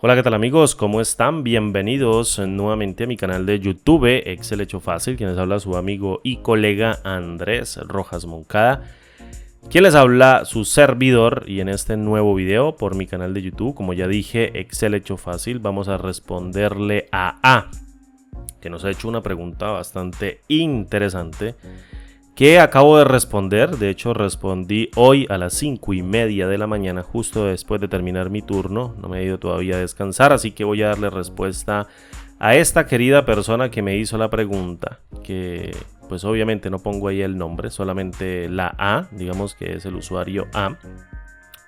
Hola, ¿qué tal amigos? ¿Cómo están? Bienvenidos nuevamente a mi canal de YouTube, Excel Hecho Fácil, quien les habla su amigo y colega Andrés Rojas Moncada. Quien les habla su servidor, y en este nuevo video por mi canal de YouTube, como ya dije, Excel Hecho Fácil, vamos a responderle a que nos ha hecho una pregunta bastante interesante que acabo de responder. De hecho, respondí hoy a las 5:30 de la mañana, justo después de terminar mi turno. No me he ido todavía a descansar, así que voy a darle respuesta a esta querida persona que me hizo la pregunta, que pues obviamente no pongo ahí el nombre, solamente la A, digamos que es el usuario A,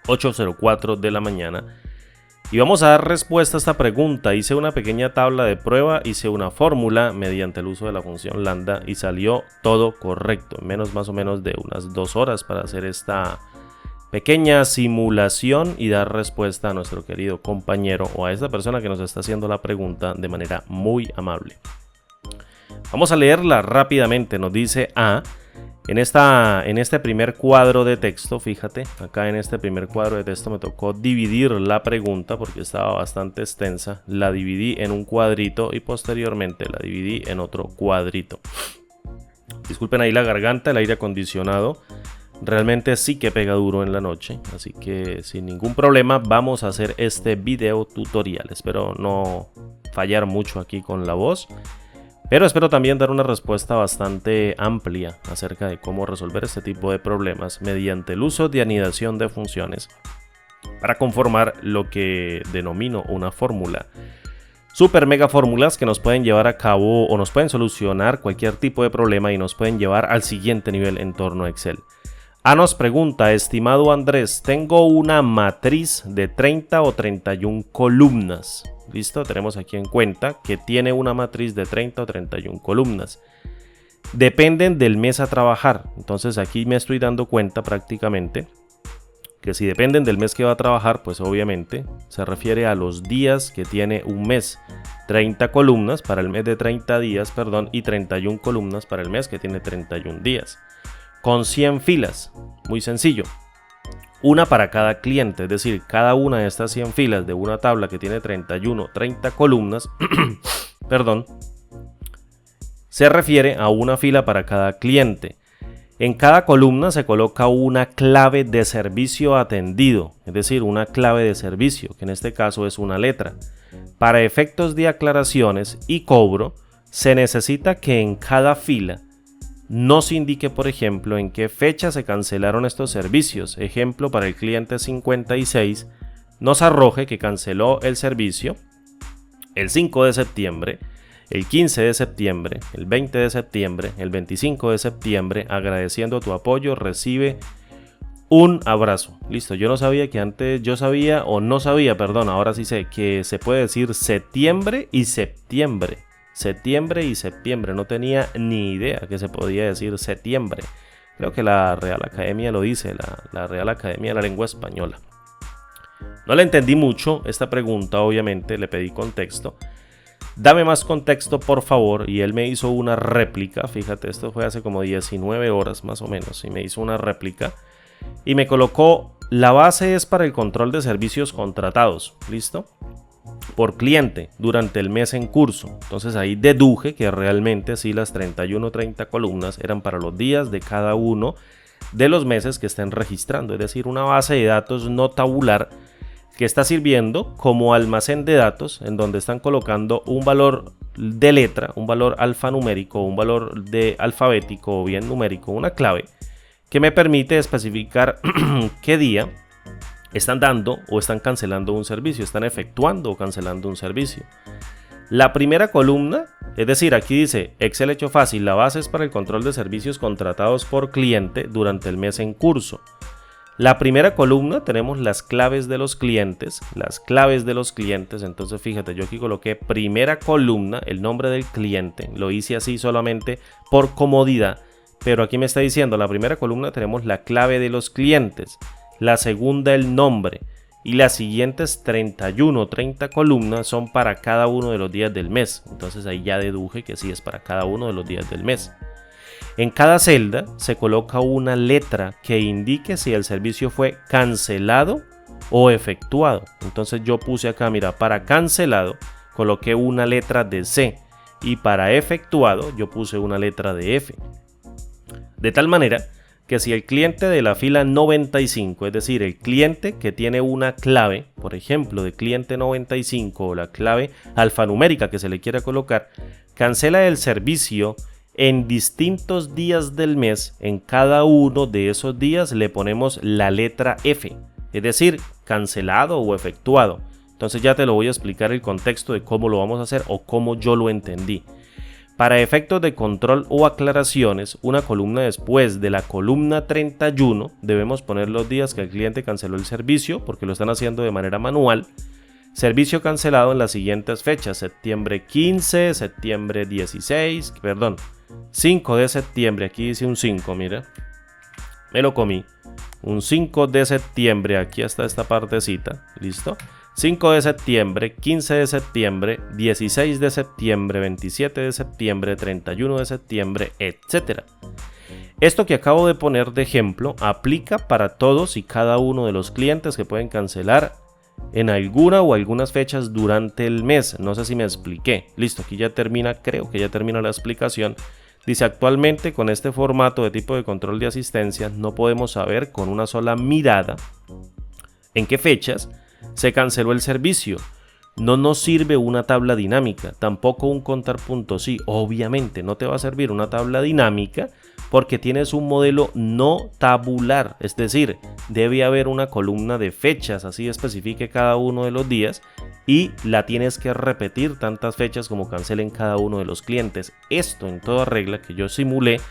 8:04 de la mañana. Y vamos a dar respuesta a esta pregunta. Hice una pequeña tabla de prueba, hice una fórmula mediante el uso de la función lambda y salió todo correcto. En menos más o menos de unas 2 horas para hacer esta pequeña simulación y dar respuesta a nuestro querido compañero o a esta persona que nos está haciendo la pregunta de manera muy amable. Vamos a leerla rápidamente. Nos dice A. En este primer cuadro de texto, fíjate, acá en este primer cuadro de texto me tocó dividir la pregunta porque estaba bastante extensa. La dividí en un cuadrito y posteriormente la dividí en otro cuadrito. Disculpen ahí la garganta, el aire acondicionado realmente sí que pega duro en la noche, así que sin ningún problema vamos a hacer este video tutorial. Espero no fallar mucho aquí con la voz, pero espero también dar una respuesta bastante amplia acerca de cómo resolver este tipo de problemas mediante el uso de anidación de funciones para conformar lo que denomino una fórmula. Super mega fórmulas que nos pueden llevar a cabo o nos pueden solucionar cualquier tipo de problema y nos pueden llevar al siguiente nivel en torno a Excel. A nos pregunta, estimado Andrés, tengo una matriz de 30 o 31 columnas. Listo, tenemos aquí en cuenta que tiene una matriz de 30 o 31 columnas. Dependen del mes a trabajar. Entonces aquí me estoy dando cuenta prácticamente que si dependen del mes que va a trabajar, pues obviamente se refiere a los días que tiene un mes. 30 columnas para el mes de 30 días, perdón, y 31 columnas para el mes que tiene 31 días. Con 100 filas, muy sencillo. Una para cada cliente, es decir, cada una de estas 100 filas de una tabla que tiene 30 columnas, perdón, se refiere a una fila para cada cliente. En cada columna se coloca una clave de servicio atendido, es decir, una clave de servicio, que en este caso es una letra. Para efectos de aclaraciones y cobro, se necesita que en cada fila nos indique, por ejemplo, en qué fecha se cancelaron estos servicios. Ejemplo, para el cliente 56, nos arroje que canceló el servicio el 5 de septiembre, el 15 de septiembre, el 20 de septiembre, el 25 de septiembre. Agradeciendo tu apoyo, recibe un abrazo. Listo, yo no sabía que antes, yo sabía o no sabía, perdón, ahora sí sé que se puede decir septiembre y septiembre. Septiembre y septiembre, no tenía ni idea que se podía decir septiembre. Creo que la Real Academia lo dice, la Real Academia de la Lengua Española. No le entendí mucho esta pregunta, obviamente le pedí contexto. Dame más contexto, por favor, y él me hizo una réplica. Fíjate, esto fue hace como 19 horas más o menos, y me hizo una réplica y me colocó: la base es para el control de servicios contratados, ¿listo?, por cliente durante el mes en curso. Entonces ahí deduje que realmente sí, las 30 columnas eran para los días de cada uno de los meses que estén registrando, es decir, una base de datos no tabular que está sirviendo como almacén de datos en donde están colocando un valor de letra, un valor alfanumérico, un valor de alfabético o bien numérico, una clave que me permite especificar qué día están dando o están cancelando un servicio, están efectuando o cancelando un servicio. La primera columna, es decir, aquí dice Excel Hecho Fácil, la base es para el control de servicios contratados por cliente durante el mes en curso. La primera columna tenemos las claves de los clientes, entonces fíjate, yo aquí coloqué primera columna, el nombre del cliente, lo hice así solamente por comodidad, pero aquí me está diciendo, la primera columna tenemos la clave de los clientes, la segunda el nombre, y las siguientes 30 columnas son para cada uno de los días del mes. Entonces ahí ya deduje que sí es para cada uno de los días del mes. En cada celda se coloca una letra que indique si el servicio fue cancelado o efectuado. Entonces yo puse acá, mira, para cancelado coloqué una letra de C y para efectuado yo puse una letra de F. De tal manera que si el cliente de la fila 95, es decir, el cliente que tiene una clave, por ejemplo, de cliente 95 o la clave alfanumérica que se le quiera colocar, cancela el servicio en distintos días del mes, en cada uno de esos días le ponemos la letra F, es decir, cancelado o efectuado. Entonces ya te lo voy a explicar el contexto de cómo lo vamos a hacer o cómo yo lo entendí. Para efectos de control o aclaraciones, una columna después de la columna 31 debemos poner los días que el cliente canceló el servicio, porque lo están haciendo de manera manual. Servicio cancelado en las siguientes fechas: septiembre 15, septiembre 16, 5 de septiembre, aquí dice un 5, mira, me lo comí, un 5 de septiembre, aquí está esta partecita, listo. 5 de septiembre, 15 de septiembre, 16 de septiembre, 27 de septiembre, 31 de septiembre, etc. Esto que acabo de poner de ejemplo aplica para todos y cada uno de los clientes que pueden cancelar en alguna o algunas fechas durante el mes. No sé si me expliqué. Listo, aquí ya termina, creo que ya termina la explicación. Dice: actualmente con este formato de tipo de control de asistencia no podemos saber con una sola mirada en qué fechas se canceló el servicio. No nos sirve una tabla dinámica, tampoco un contar puntos. Sí, obviamente no te va a servir una tabla dinámica porque tienes un modelo no tabular, es decir, debe haber una columna de fechas, así especifique cada uno de los días, y la tienes que repetir tantas fechas como cancelen cada uno de los clientes. Esto en toda regla que yo simulé,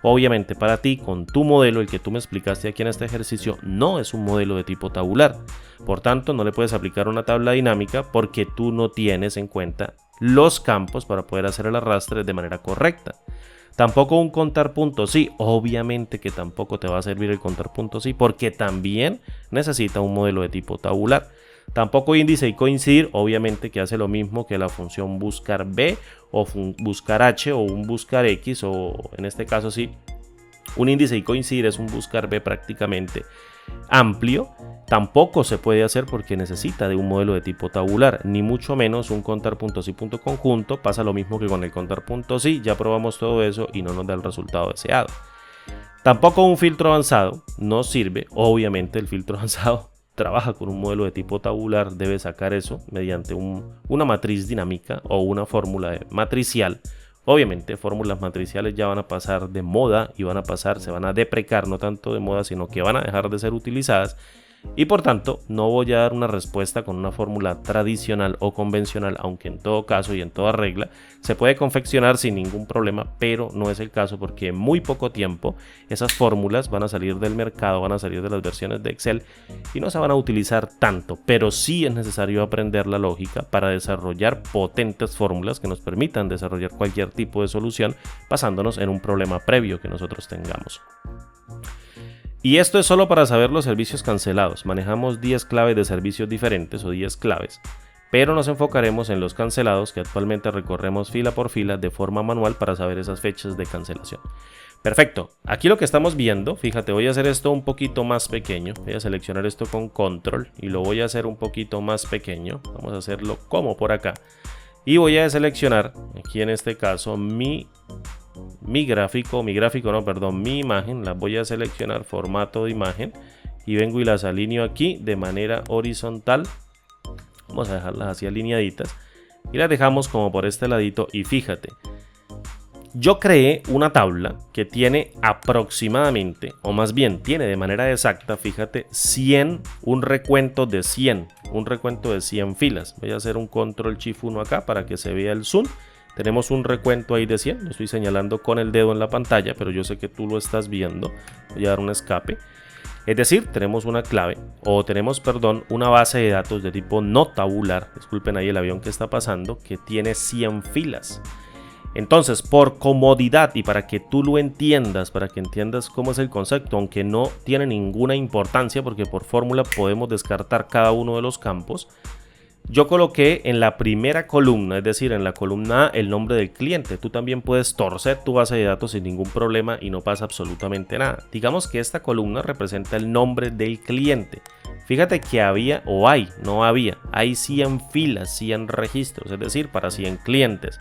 obviamente para ti, con tu modelo, el que tú me explicaste aquí en este ejercicio, no es un modelo de tipo tabular. Por tanto, no le puedes aplicar una tabla dinámica porque tú no tienes en cuenta los campos para poder hacer el arrastre de manera correcta. Tampoco un contar puntos sí, obviamente que tampoco te va a servir el contar puntos sí porque también necesita un modelo de tipo tabular. Tampoco índice y coincidir, obviamente que hace lo mismo que la función buscar B o buscar H o un buscar X, o en este caso sí, un índice y coincidir es un buscar B prácticamente amplio. Tampoco se puede hacer porque necesita de un modelo de tipo tabular, ni mucho menos un contar puntos y punto conjunto. Pasa lo mismo que con el contar puntos y ya probamos todo eso y no nos da el resultado deseado. Tampoco un filtro avanzado nos sirve, obviamente el filtro avanzado trabaja con un modelo de tipo tabular, debe sacar eso mediante una matriz dinámica o una fórmula matricial. Obviamente fórmulas matriciales ya van a pasar de moda y se van a deprecar, no tanto de moda, sino que van a dejar de ser utilizadas. Y por tanto no voy a dar una respuesta con una fórmula tradicional o convencional, aunque en todo caso y en toda regla se puede confeccionar sin ningún problema, pero no es el caso porque en muy poco tiempo esas fórmulas van a salir del mercado, van a salir de las versiones de Excel y no se van a utilizar tanto, pero sí es necesario aprender la lógica para desarrollar potentes fórmulas que nos permitan desarrollar cualquier tipo de solución basándonos en un problema previo que nosotros tengamos. Y esto es solo para saber los servicios cancelados. Manejamos 10 claves de servicios diferentes o 10 claves, pero nos enfocaremos en los cancelados que actualmente recorremos fila por fila de forma manual para saber esas fechas de cancelación. Perfecto, aquí lo que estamos viendo, fíjate, voy a hacer esto un poquito más pequeño, voy a seleccionar esto con control y lo voy a hacer un poquito más pequeño, vamos a hacerlo como por acá y voy a seleccionar aquí en este caso mi imagen, la voy a seleccionar formato de imagen y vengo y las alineo aquí de manera horizontal. Vamos a dejarlas así alineaditas y las dejamos como por este ladito y fíjate, yo creé una tabla que tiene aproximadamente, o más bien tiene de manera exacta, fíjate, 100, un recuento de 100 filas. Voy a hacer un control shift 1 acá para que se vea el zoom. Tenemos un recuento ahí de 100, lo estoy señalando con el dedo en la pantalla, pero yo sé que tú lo estás viendo. Voy a dar un escape. Es decir, tenemos una clave, o tenemos, una base de datos de tipo no tabular, disculpen ahí el avión que está pasando, que tiene 100 filas. Entonces, por comodidad y para que tú lo entiendas, para que entiendas cómo es el concepto, aunque no tiene ninguna importancia porque por fórmula podemos descartar cada uno de los campos, yo coloqué en la primera columna, es decir, en la columna A, el nombre del cliente. Tú también puedes torcer tu base de datos sin ningún problema y no pasa absolutamente nada. Digamos que esta columna representa el nombre del cliente. Fíjate que había o hay, no había, hay 100 filas, 100 registros, es decir, para 100 clientes.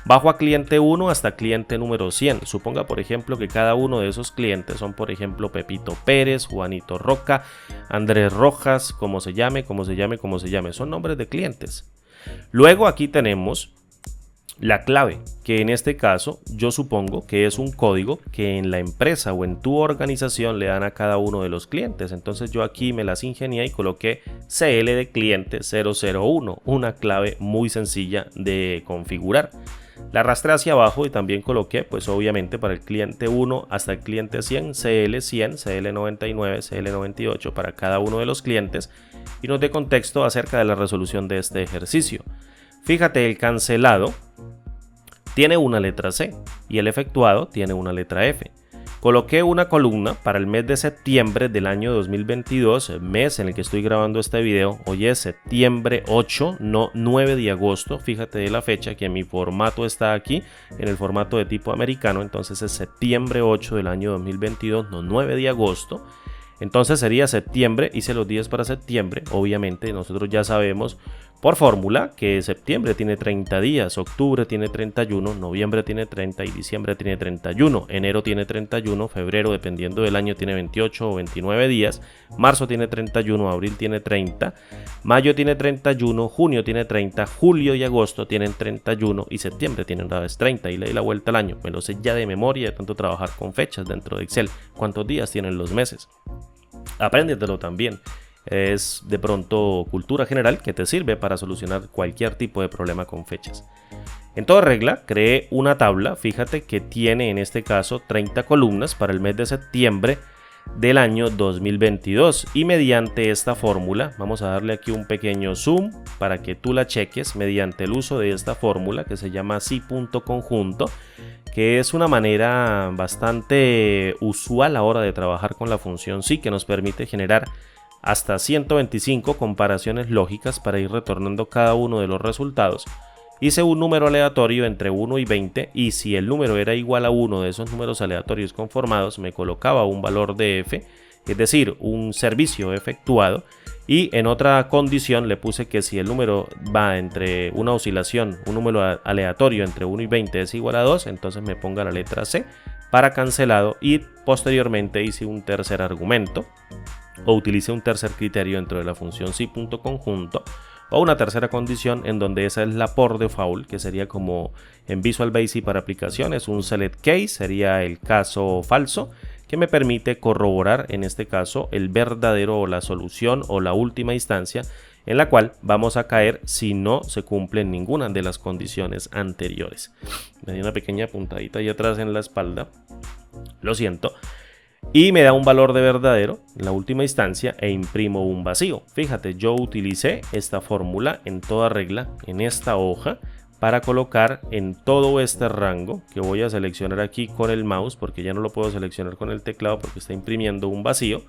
Bajo a cliente 1 hasta cliente número 100. Suponga, por ejemplo, que cada uno de esos clientes son, por ejemplo, Pepito Pérez, Juanito Roca, Andrés Rojas, como se llame. Son nombres de clientes. Luego aquí tenemos la clave, que en este caso yo supongo que es un código que en la empresa o en tu organización le dan a cada uno de los clientes. Entonces yo aquí me las ingenié y coloqué CL de cliente 001, una clave muy sencilla de configurar. La arrastré hacia abajo y también coloqué, pues obviamente para el cliente 1 hasta el cliente 100, CL100, CL99, CL98 para cada uno de los clientes y nos dé contexto acerca de la resolución de este ejercicio. Fíjate, el cancelado tiene una letra C y el efectuado tiene una letra F. Coloqué una columna para el mes de septiembre del año 2022, mes en el que estoy grabando este video. Hoy es septiembre 8, no 9 de agosto. Fíjate de la fecha que mi formato está aquí en el formato de tipo americano. Entonces es septiembre 8 del año 2022, no 9 de agosto. Entonces sería septiembre, hice los días para septiembre. Obviamente nosotros ya sabemos por fórmula que septiembre tiene 30 días, octubre tiene 31, noviembre tiene 30 y diciembre tiene 31, enero tiene 31, febrero dependiendo del año tiene 28 o 29 días, marzo tiene 31, abril tiene 30, mayo tiene 31, junio tiene 30, julio y agosto tienen 31 y septiembre tiene una vez 30 y le di la vuelta al año. Me lo sé ya de memoria de tanto trabajar con fechas dentro de Excel. ¿Cuántos días tienen los meses? Apréndetelo también. Es de pronto cultura general que te sirve para solucionar cualquier tipo de problema con fechas. En toda regla, creé una tabla, fíjate que tiene en este caso 30 columnas para el mes de septiembre del año 2022 y mediante esta fórmula, vamos a darle aquí un pequeño zoom para que tú la cheques mediante el uso de esta fórmula que se llama si.conjunto, que es una manera bastante usual a la hora de trabajar con la función si, que nos permite generar hasta 125 comparaciones lógicas para ir retornando cada uno de los resultados. Hice un número aleatorio entre 1 y 20 y si el número era igual a uno de esos números aleatorios conformados me colocaba un valor de F, es decir, un servicio efectuado, y en otra condición le puse que si el número va entre una oscilación, un número aleatorio entre 1 y 20 es igual a 2, entonces me ponga la letra C para cancelado y posteriormente hice un tercer argumento o utilicé un tercer criterio dentro de la función si.conjunto o una tercera condición en donde esa es la por default, que sería como en Visual Basic para aplicaciones, un select case sería el caso falso que me permite corroborar en este caso el verdadero o la solución o la última instancia en la cual vamos a caer si no se cumplen ninguna de las condiciones anteriores. Me di una pequeña puntadita ahí atrás en la espalda, lo siento. Y me da un valor de verdadero en la última instancia e imprimo un vacío. Fíjate, yo utilicé esta fórmula en toda regla en esta hoja para colocar en todo este rango que voy a seleccionar aquí con el mouse porque ya no lo puedo seleccionar con el teclado porque está imprimiendo un vacío.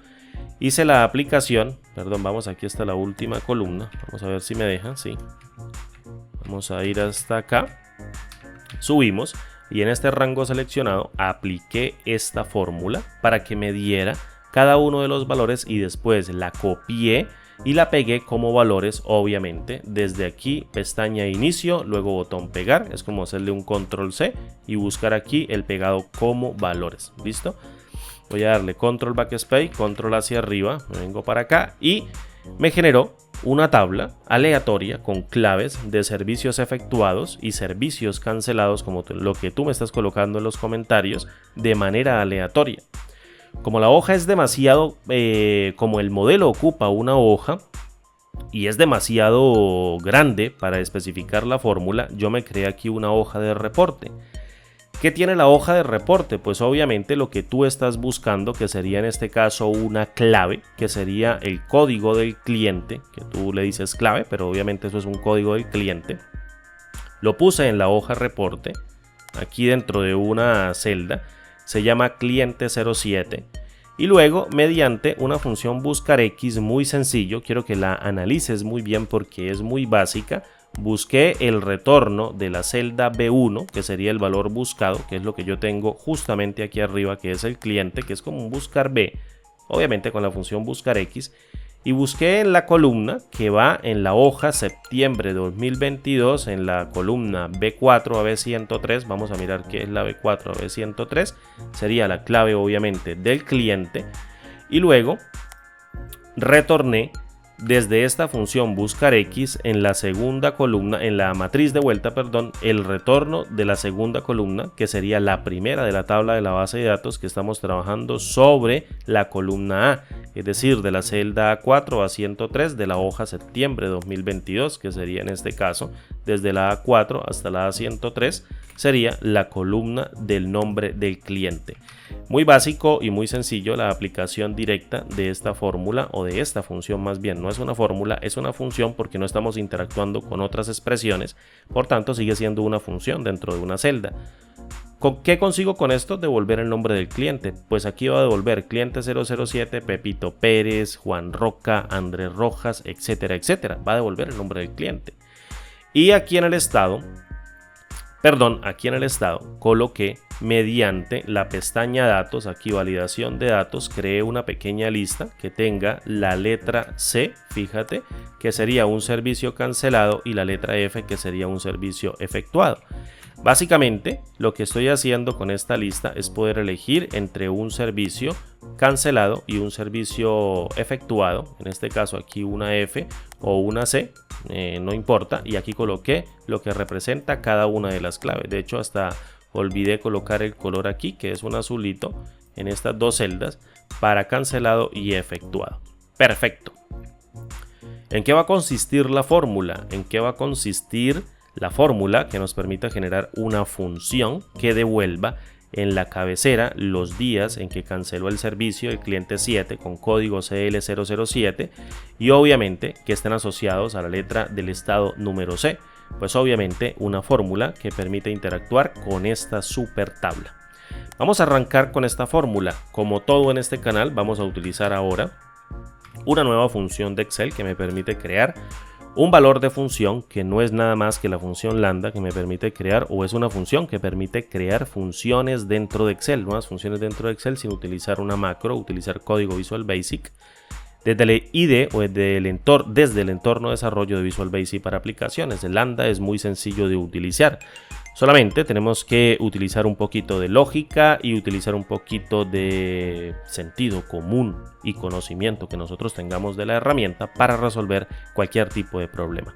Hice la aplicación, perdón, vamos aquí hasta la última columna, vamos a ver si me deja, sí. Vamos a ir hasta acá, subimos. Y en este rango seleccionado apliqué esta fórmula para que me diera cada uno de los valores y después la copié y la pegué como valores, obviamente desde aquí pestaña inicio, luego botón pegar, es como hacerle un control C y buscar aquí el pegado como valores. ¿Listo? Voy a darle control backspace, control hacia arriba, me vengo para acá y me generó una tabla aleatoria con claves de servicios efectuados y servicios cancelados como lo que tú me estás colocando en los comentarios de manera aleatoria. Como la hoja es demasiado, como el modelo ocupa una hoja y es demasiado grande para especificar la fórmula, yo me creé aquí una hoja de reporte. ¿Qué tiene la hoja de reporte? Pues obviamente lo que tú estás buscando, que sería en este caso una clave, que sería el código del cliente, que tú le dices clave, pero obviamente eso es un código del cliente. Lo puse en la hoja reporte, aquí dentro de una celda, se llama cliente 07. Y luego, mediante una función buscar X muy sencillo, quiero que la analices muy bien porque es muy básica, busqué el retorno de la celda B1, que sería el valor buscado, que es lo que yo tengo justamente aquí arriba, que es el cliente, que es como un buscar B, obviamente con la función buscar X, y busqué en la columna que va en la hoja septiembre 2022, en la columna B4 a B103, vamos a mirar qué es la B4 a B103, sería la clave obviamente del cliente, y luego retorné desde esta función buscar X en la segunda columna, en la matriz de vuelta, perdón, el retorno de la segunda columna, que sería la primera de la tabla de la base de datos que estamos trabajando sobre la columna A, es decir, de la celda A4 a 103 de la hoja septiembre 2022, que sería en este caso, desde la A4 hasta la A103, sería la columna del nombre del cliente. Muy básico y muy sencillo la aplicación directa de esta fórmula, o de esta función más bien. No es una fórmula, es una función porque no estamos interactuando con otras expresiones, por tanto sigue siendo una función dentro de una celda. ¿Qué consigo con esto? Devolver el nombre del cliente. Pues aquí va a devolver cliente 007, Pepito Pérez, Juan Roca, Andrés Rojas, etcétera, etcétera. Va a devolver el nombre del cliente. Y aquí en el estado, coloqué mediante la pestaña datos, aquí validación de datos, creé una pequeña lista que tenga la letra C, fíjate, que sería un servicio cancelado, y la letra F, que sería un servicio efectuado. Básicamente, lo que estoy haciendo con esta lista es poder elegir entre un servicio cancelado y un servicio efectuado, en este caso aquí una F o una C, no importa, y aquí coloqué lo que representa cada una de las claves. De hecho, hasta olvidé colocar el color aquí, que es un azulito en estas dos celdas para cancelado y efectuado. Perfecto. ¿En qué va a consistir la fórmula? ¿En qué va a consistir la fórmula que nos permita generar una función que devuelva en la cabecera los días en que canceló el servicio el cliente 7 con código CL007, y obviamente que estén asociados a la letra del estado número C? Pues obviamente una fórmula que permite interactuar con esta super tabla. Vamos a arrancar con esta fórmula. Como todo en este canal, vamos a utilizar ahora una nueva función de Excel que me permite crear un valor de función que no es nada más que la función lambda, que me permite crear, o es una función que permite crear funciones dentro de Excel, nuevas funciones dentro de Excel sin utilizar una macro, utilizar código Visual Basic. Desde el IDE o desde el entorno de desarrollo de Visual Basic para aplicaciones, el lambda es muy sencillo de utilizar. Solamente tenemos que utilizar un poquito de lógica y utilizar un poquito de sentido común y conocimiento que nosotros tengamos de la herramienta para resolver cualquier tipo de problema.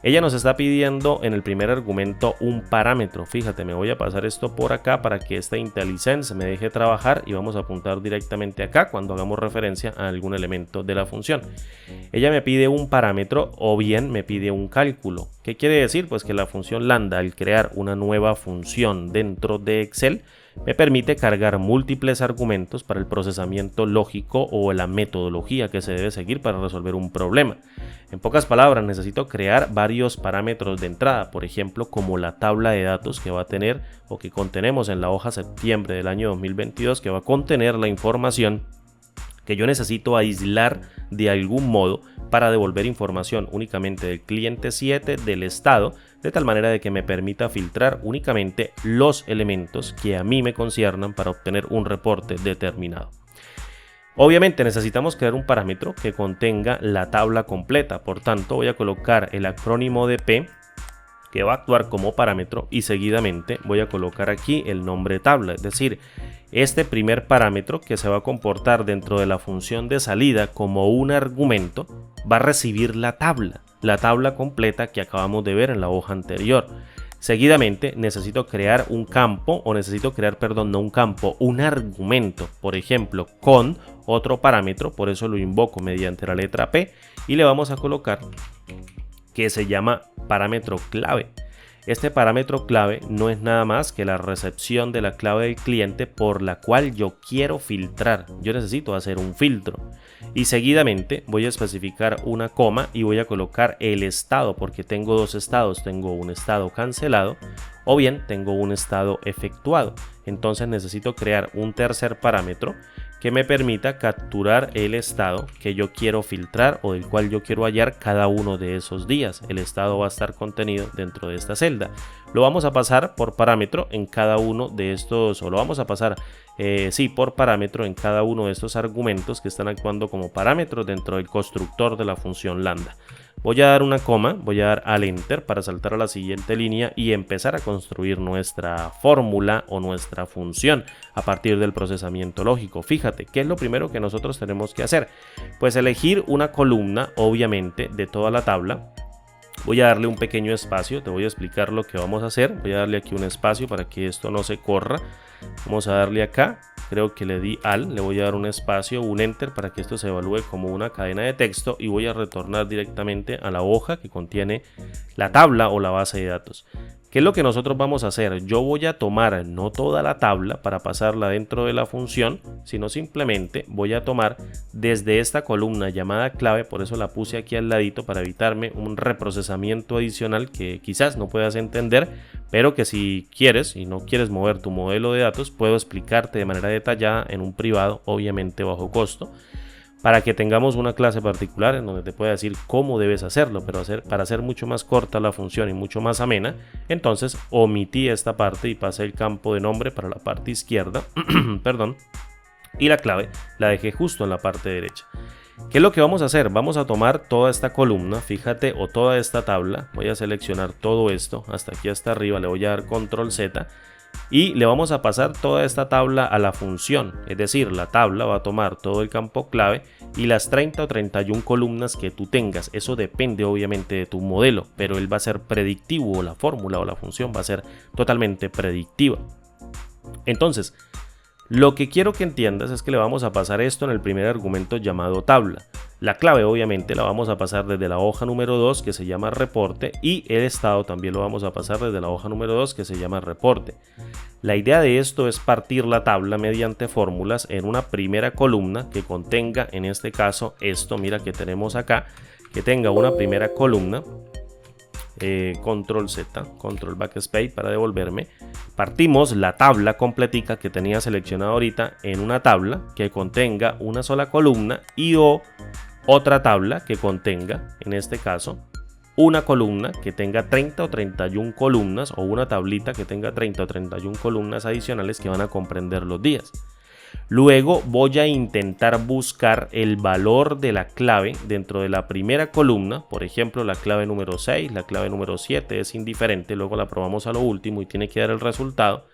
Ella nos está pidiendo en el primer argumento un parámetro. Fíjate, me voy a pasar esto por acá para que esta IntelliSense me deje trabajar, y vamos a apuntar directamente acá cuando hagamos referencia a algún elemento de la función. Ella me pide un parámetro o bien me pide un cálculo. ¿Qué quiere decir? Pues que la función lambda, al crear una nueva función dentro de Excel, me permite cargar múltiples argumentos para el procesamiento lógico o la metodología que se debe seguir para resolver un problema. En pocas palabras, necesito crear varios parámetros de entrada, por ejemplo, como la tabla de datos que va a tener o que contenemos en la hoja septiembre del año 2022, que va a contener la información que yo necesito aislar de algún modo para devolver información únicamente del cliente 7 del estado, de tal manera de que me permita filtrar únicamente los elementos que a mí me conciernan para obtener un reporte determinado. Obviamente necesitamos crear un parámetro que contenga la tabla completa, por tanto voy a colocar el acrónimo de P, que va a actuar como parámetro, y seguidamente voy a colocar aquí el nombre tabla, es decir, este primer parámetro que se va a comportar dentro de la función de salida como un argumento va a recibir la tabla completa que acabamos de ver en la hoja anterior. Seguidamente necesito crear un campo, un argumento, por ejemplo, con otro parámetro, por eso lo invoco mediante la letra P, y le vamos a colocar que se llama parámetro clave. Este parámetro clave no es nada más que la recepción de la clave del cliente por la cual yo quiero filtrar. Yo necesito hacer un filtro. Y seguidamente voy a especificar una coma y voy a colocar el estado, porque tengo dos estados. Tengo un estado cancelado o bien tengo un estado efectuado. Entonces necesito crear un tercer parámetro que me permita capturar el estado que yo quiero filtrar o del cual yo quiero hallar cada uno de esos días. El estado va a estar contenido dentro de esta celda. Lo vamos a pasar por parámetro en cada uno de estos, o lo vamos a pasar por parámetro en cada uno de estos argumentos que están actuando como parámetros dentro del constructor de la función lambda. Voy a dar una coma, voy a dar al enter para saltar a la siguiente línea y empezar a construir nuestra fórmula o nuestra función a partir del procesamiento lógico. Fíjate, ¿qué es lo primero que nosotros tenemos que hacer? Pues elegir una columna, obviamente, de toda la tabla. Voy a darle un pequeño espacio, te voy a explicar lo que vamos a hacer. Voy a darle aquí un espacio para que esto no se corra. Vamos a darle acá, creo que le di le voy a dar un espacio, un enter para que esto se evalúe como una cadena de texto y voy a retornar directamente a la hoja que contiene la tabla o la base de datos. ¿Qué es lo que nosotros vamos a hacer? Yo voy a tomar no toda la tabla para pasarla dentro de la función, sino simplemente voy a tomar desde esta columna llamada clave, por eso la puse aquí al ladito para evitarme un reprocesamiento adicional que quizás no puedas entender, pero que si quieres y no quieres mover tu modelo de datos, puedo explicarte de manera detallada en un privado, obviamente bajo costo, para que tengamos una clase particular en donde te pueda decir cómo debes hacerlo, pero para hacer mucho más corta la función y mucho más amena, entonces omití esta parte y pasé el campo de nombre para la parte izquierda, perdón, y la clave la dejé justo en la parte derecha. ¿Qué es lo que vamos a hacer? Vamos a tomar toda esta columna, fíjate, o toda esta tabla, voy a seleccionar todo esto, hasta aquí hasta arriba, le voy a dar control Z, y le vamos a pasar toda esta tabla a la función, es decir, la tabla va a tomar todo el campo clave y las 30 o 31 columnas que tú tengas. Eso depende obviamente de tu modelo, pero él va a ser predictivo, o la fórmula o la función va a ser totalmente predictiva. Entonces, lo que quiero que entiendas es que le vamos a pasar esto en el primer argumento llamado tabla. La clave obviamente la vamos a pasar desde la hoja número 2 que se llama reporte y el estado también lo vamos a pasar desde la hoja número 2 que se llama reporte. La idea de esto es partir la tabla mediante fórmulas en una primera columna que contenga, en este caso esto, mira que tenemos acá, que tenga una primera columna. Control Z, control backspace para devolverme. Partimos la tabla completica que tenía seleccionada ahorita en una tabla que contenga una sola columna y otra tabla que contenga, en este caso, una columna que tenga 30 o 31 columnas o una tablita que tenga 30 o 31 columnas adicionales que van a comprender los días. Luego voy a intentar buscar el valor de la clave dentro de la primera columna, por ejemplo la clave número 6, la clave número 7 es indiferente, luego la probamos a lo último y tiene que dar el resultado.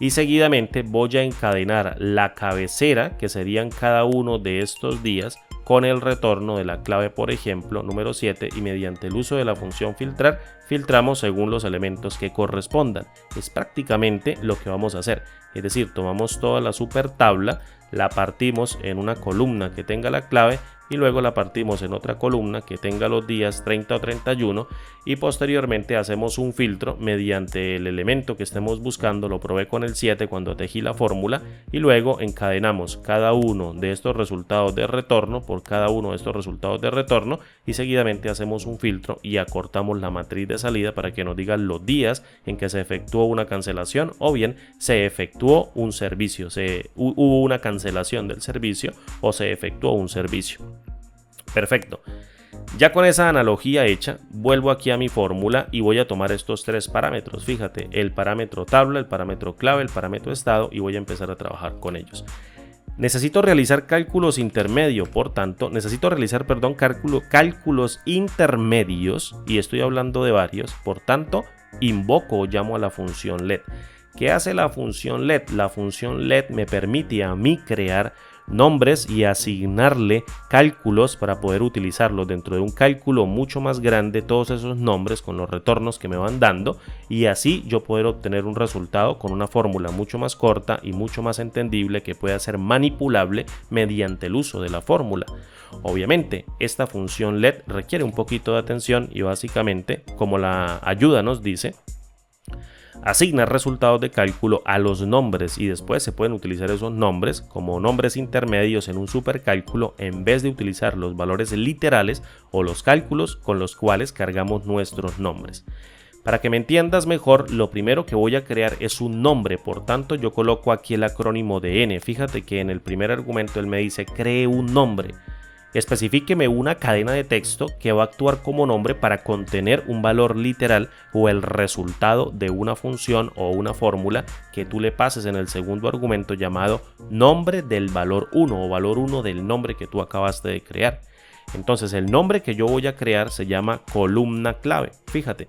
Y seguidamente voy a encadenar la cabecera que serían cada uno de estos días con el retorno de la clave, por ejemplo número 7, y mediante el uso de la función filtrar, filtramos según los elementos que correspondan. Es prácticamente lo que vamos a hacer, es decir, tomamos toda la super tabla, la partimos en una columna que tenga la clave y luego la partimos en otra columna que tenga los días 30 o 31 y posteriormente hacemos un filtro mediante el elemento que estemos buscando. Lo probé con el 7 cuando tejí la fórmula y luego encadenamos cada uno de estos resultados de retorno por cada uno de estos resultados de retorno y seguidamente hacemos un filtro y acortamos la matriz de salida para que nos diga los días en que se efectuó una cancelación o bien se efectuó un servicio, hubo una cancelación del servicio o se efectuó un servicio. Perfecto. Ya con esa analogía hecha, vuelvo aquí a mi fórmula y voy a tomar estos tres parámetros. Fíjate, el parámetro tabla, el parámetro clave, el parámetro estado y voy a empezar a trabajar con ellos. Necesito realizar cálculos intermedios, por tanto, cálculos intermedios y estoy hablando de varios, por tanto, invoco o llamo a la función LED. ¿Qué hace la función LED? La función LED me permite a mí crear nombres y asignarle cálculos para poder utilizarlos dentro de un cálculo mucho más grande, todos esos nombres con los retornos que me van dando y así yo poder obtener un resultado con una fórmula mucho más corta y mucho más entendible que pueda ser manipulable mediante el uso de la fórmula. Obviamente esta función LED requiere un poquito de atención y básicamente, como la ayuda nos dice, asigna resultados de cálculo a los nombres y después se pueden utilizar esos nombres como nombres intermedios en un supercálculo en vez de utilizar los valores literales o los cálculos con los cuales cargamos nuestros nombres. Para que me entiendas mejor, lo primero que voy a crear es un nombre, por tanto yo coloco aquí el acrónimo de N. Fíjate que en el primer argumento él me dice cree un nombre. Especifíqueme una cadena de texto que va a actuar como nombre para contener un valor literal o el resultado de una función o una fórmula que tú le pases en el segundo argumento llamado nombre del valor 1 o valor 1 del nombre que tú acabaste de crear. Entonces el nombre que yo voy a crear se llama columna clave. Fíjate.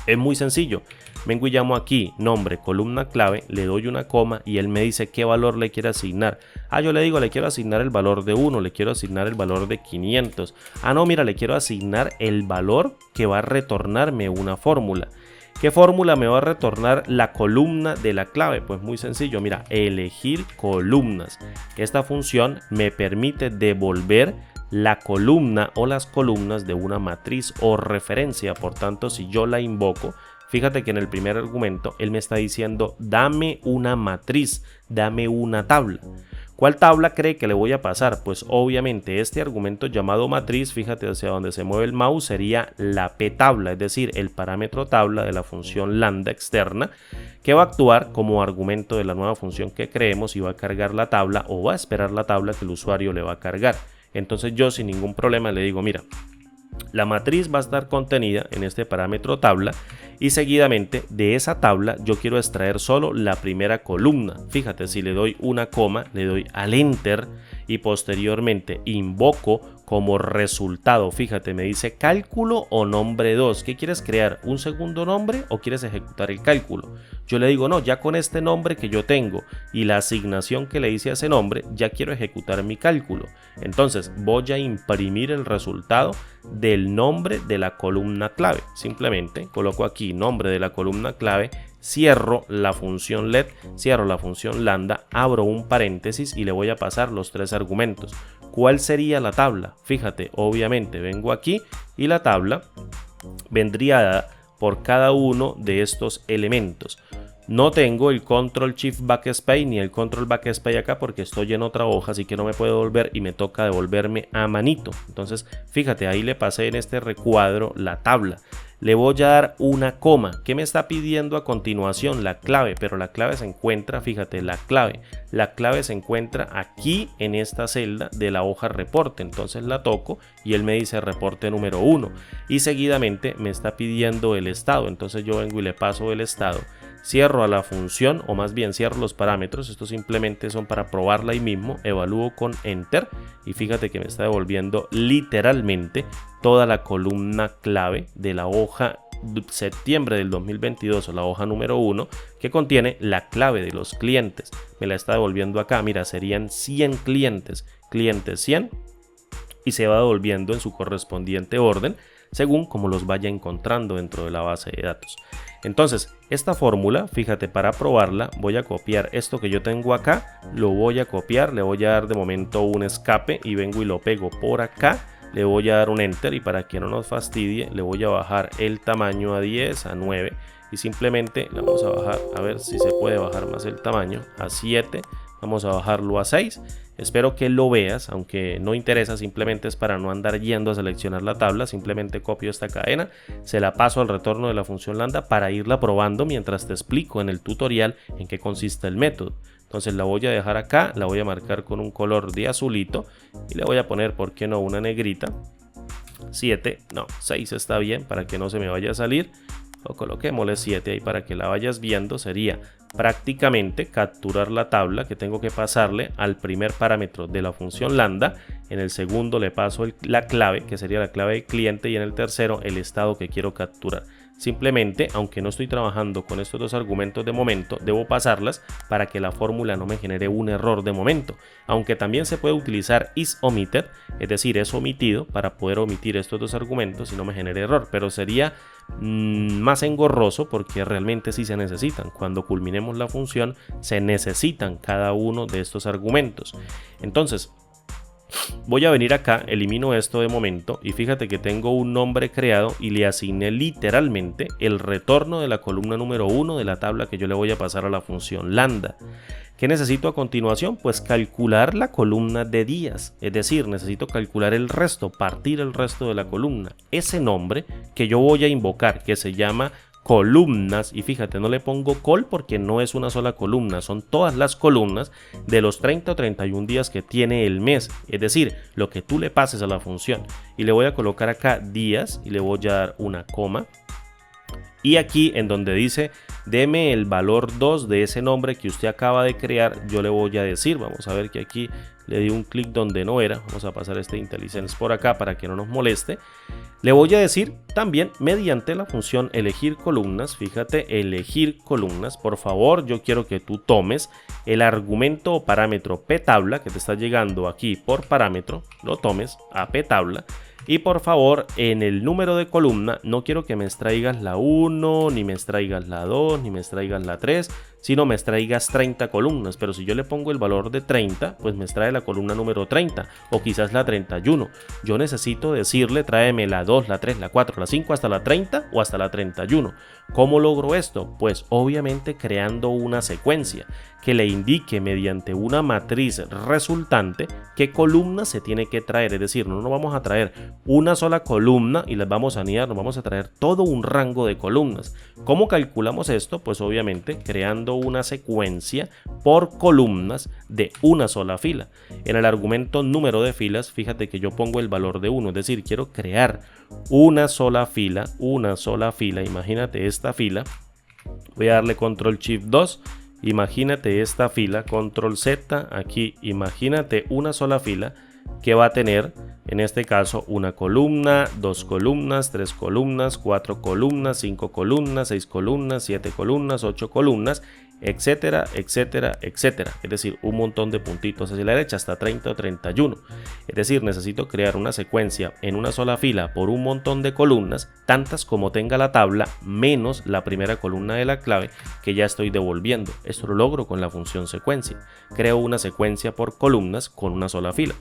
Es muy sencillo, vengo y llamo aquí nombre, columna clave, le doy una coma y él me dice qué valor le quiere asignar. Yo le digo le quiero asignar el valor de 1, le quiero asignar el valor de 500. No, mira, le quiero asignar el valor que va a retornarme una fórmula. ¿Qué fórmula me va a retornar la columna de la clave? Pues muy sencillo, mira, elegir columnas. Esta función me permite devolver la columna o las columnas de una matriz o referencia. Por tanto, si yo la invoco, fíjate que en el primer argumento él me está diciendo dame una matriz, dame una tabla. ¿Cuál tabla cree que le voy a pasar? Pues obviamente este argumento llamado matriz, fíjate hacia donde se mueve el mouse, sería la p tabla, es decir, el parámetro tabla de la función lambda externa, que va a actuar como argumento de la nueva función que creemos y va a cargar la tabla o va a esperar la tabla que el usuario le va a cargar. Entonces yo sin ningún problema le digo, mira, la matriz va a estar contenida en este parámetro tabla y seguidamente de esa tabla yo quiero extraer solo la primera columna. Fíjate, si le doy una coma, le doy al enter y posteriormente invoco como resultado. Fíjate, me dice cálculo o nombre 2. ¿Qué quieres crear? ¿Un segundo nombre o quieres ejecutar el cálculo? Yo le digo, no, ya con este nombre que yo tengo y la asignación que le hice a ese nombre, ya quiero ejecutar mi cálculo. Entonces voy a imprimir el resultado del nombre de la columna clave. Simplemente coloco aquí nombre de la columna clave, cierro la función let, cierro la función lambda, abro un paréntesis y le voy a pasar los tres argumentos. ¿Cuál sería la tabla? Fíjate, obviamente vengo aquí y la tabla vendría dada por cada uno de estos elementos. No tengo el control shift backspace ni el control backspace acá porque estoy en otra hoja, así que no me puedo devolver y me toca devolverme a manito. Entonces fíjate, ahí le pasé en este recuadro la tabla. Le voy a dar una coma. ¿Qué me está pidiendo a continuación? La clave, pero la clave se encuentra, fíjate, la clave se encuentra aquí en esta celda de la hoja reporte. Entonces la toco y él me dice reporte número 1 y seguidamente me está pidiendo el estado. Entonces yo vengo y le paso el estado. Cierro a la función, o más bien cierro los parámetros, estos simplemente son para probarla ahí mismo, evalúo con enter y fíjate que me está devolviendo literalmente toda la columna clave de la hoja septiembre del 2022 o la hoja número 1 que contiene la clave de los clientes. Me la está devolviendo acá, mira, serían 100 clientes, clientes 100 y se va devolviendo en su correspondiente orden según como los vaya encontrando dentro de la base de datos. Entonces, esta fórmula, fíjate, para probarla, voy a copiar esto que yo tengo acá, lo voy a copiar, le voy a dar de momento un escape y vengo y lo pego por acá, le voy a dar un enter y para que no nos fastidie, le voy a bajar el tamaño a 10, a 9 y simplemente le vamos a bajar, a ver si se puede bajar más el tamaño, a 7, vamos a bajarlo a 6. Espero que lo veas, aunque no interesa, simplemente es para no andar yendo a seleccionar la tabla. Simplemente copio esta cadena, se la paso al retorno de la función lambda para irla probando mientras te explico en el tutorial en qué consiste el método. Entonces la voy a dejar acá, la voy a marcar con un color de azulito y le voy a poner, ¿por qué no?, una negrita. 7, no, 6 está bien para que no se me vaya a salir. O coloquémosle 7 ahí para que la vayas viendo. Sería prácticamente capturar la tabla que tengo que pasarle al primer parámetro de la función lambda. En el segundo le paso la clave, que sería la clave del cliente, y en el tercero el estado que quiero capturar. Simplemente, aunque no estoy trabajando con estos dos argumentos de momento, debo pasarlas para que la fórmula no me genere un error de momento. Aunque también se puede utilizar is omitted, es decir, es omitido, para poder omitir estos dos argumentos y no me genere error. Pero sería más engorroso porque realmente sí se necesitan. Cuando culminemos la función, se necesitan cada uno de estos argumentos. Entonces, voy a venir acá, elimino esto de momento y fíjate que tengo un nombre creado y le asigné literalmente el retorno de la columna número 1 de la tabla que yo le voy a pasar a la función lambda. ¿Qué necesito a continuación? Pues calcular la columna de días, es decir, necesito calcular el resto, partir el resto de la columna. Ese nombre que yo voy a invocar, que se llama columnas, y fíjate, no le pongo col porque no es una sola columna, son todas las columnas de los 30 o 31 días que tiene el mes, es decir, lo que tú le pases a la función. Y le voy a colocar acá días y le voy a dar una coma. Y aquí en donde dice deme el valor 2 de ese nombre que usted acaba de crear, yo le voy a decir, vamos a ver que aquí le di un clic donde no era, vamos a pasar este IntelliSense por acá para que no nos moleste. Le voy a decir también mediante la función elegir columnas, fíjate, elegir columnas, por favor yo quiero que tú tomes el argumento o parámetro ptabla que te está llegando aquí por parámetro, lo tomes a ptabla. Y por favor, en el número de columna, no quiero que me extraigas la 1, ni me extraigas la 2, ni me extraigas la 3, sino me extraigas 30 columnas. Pero si yo le pongo el valor de 30, pues me extrae la columna número 30, o quizás la 31. Yo necesito decirle, tráeme la 2, la 3, la 4, la 5, hasta la 30 o hasta la 31. ¿Cómo logro esto? Pues obviamente creando una secuencia que le indique mediante una matriz resultante qué columna se tiene que traer. Es decir, no nos vamos a traer una sola columna y las vamos a anidar, nos vamos a traer todo un rango de columnas. ¿Cómo calculamos esto? Pues obviamente creando una secuencia por columnas de una sola fila. En el argumento número de filas, fíjate que yo pongo el valor de 1, es decir, quiero crear una sola fila, imagínate esta fila, voy a darle control shift 2, imagínate esta fila, control Z, aquí imagínate una sola fila que va a tener en este caso una columna, 2 columnas, 3 columnas, 4 columnas, 5 columnas, 6 columnas, 7 columnas, 8 columnas, etcétera, etcétera, etcétera. Es decir, un montón de puntitos hacia la derecha hasta 30 o 31. Es decir, necesito crear una secuencia en una sola fila por un montón de columnas, tantas como tenga la tabla, menos la primera columna de la clave que ya estoy devolviendo. Esto lo logro con la función secuencia. Creo una secuencia por columnas con una sola fila.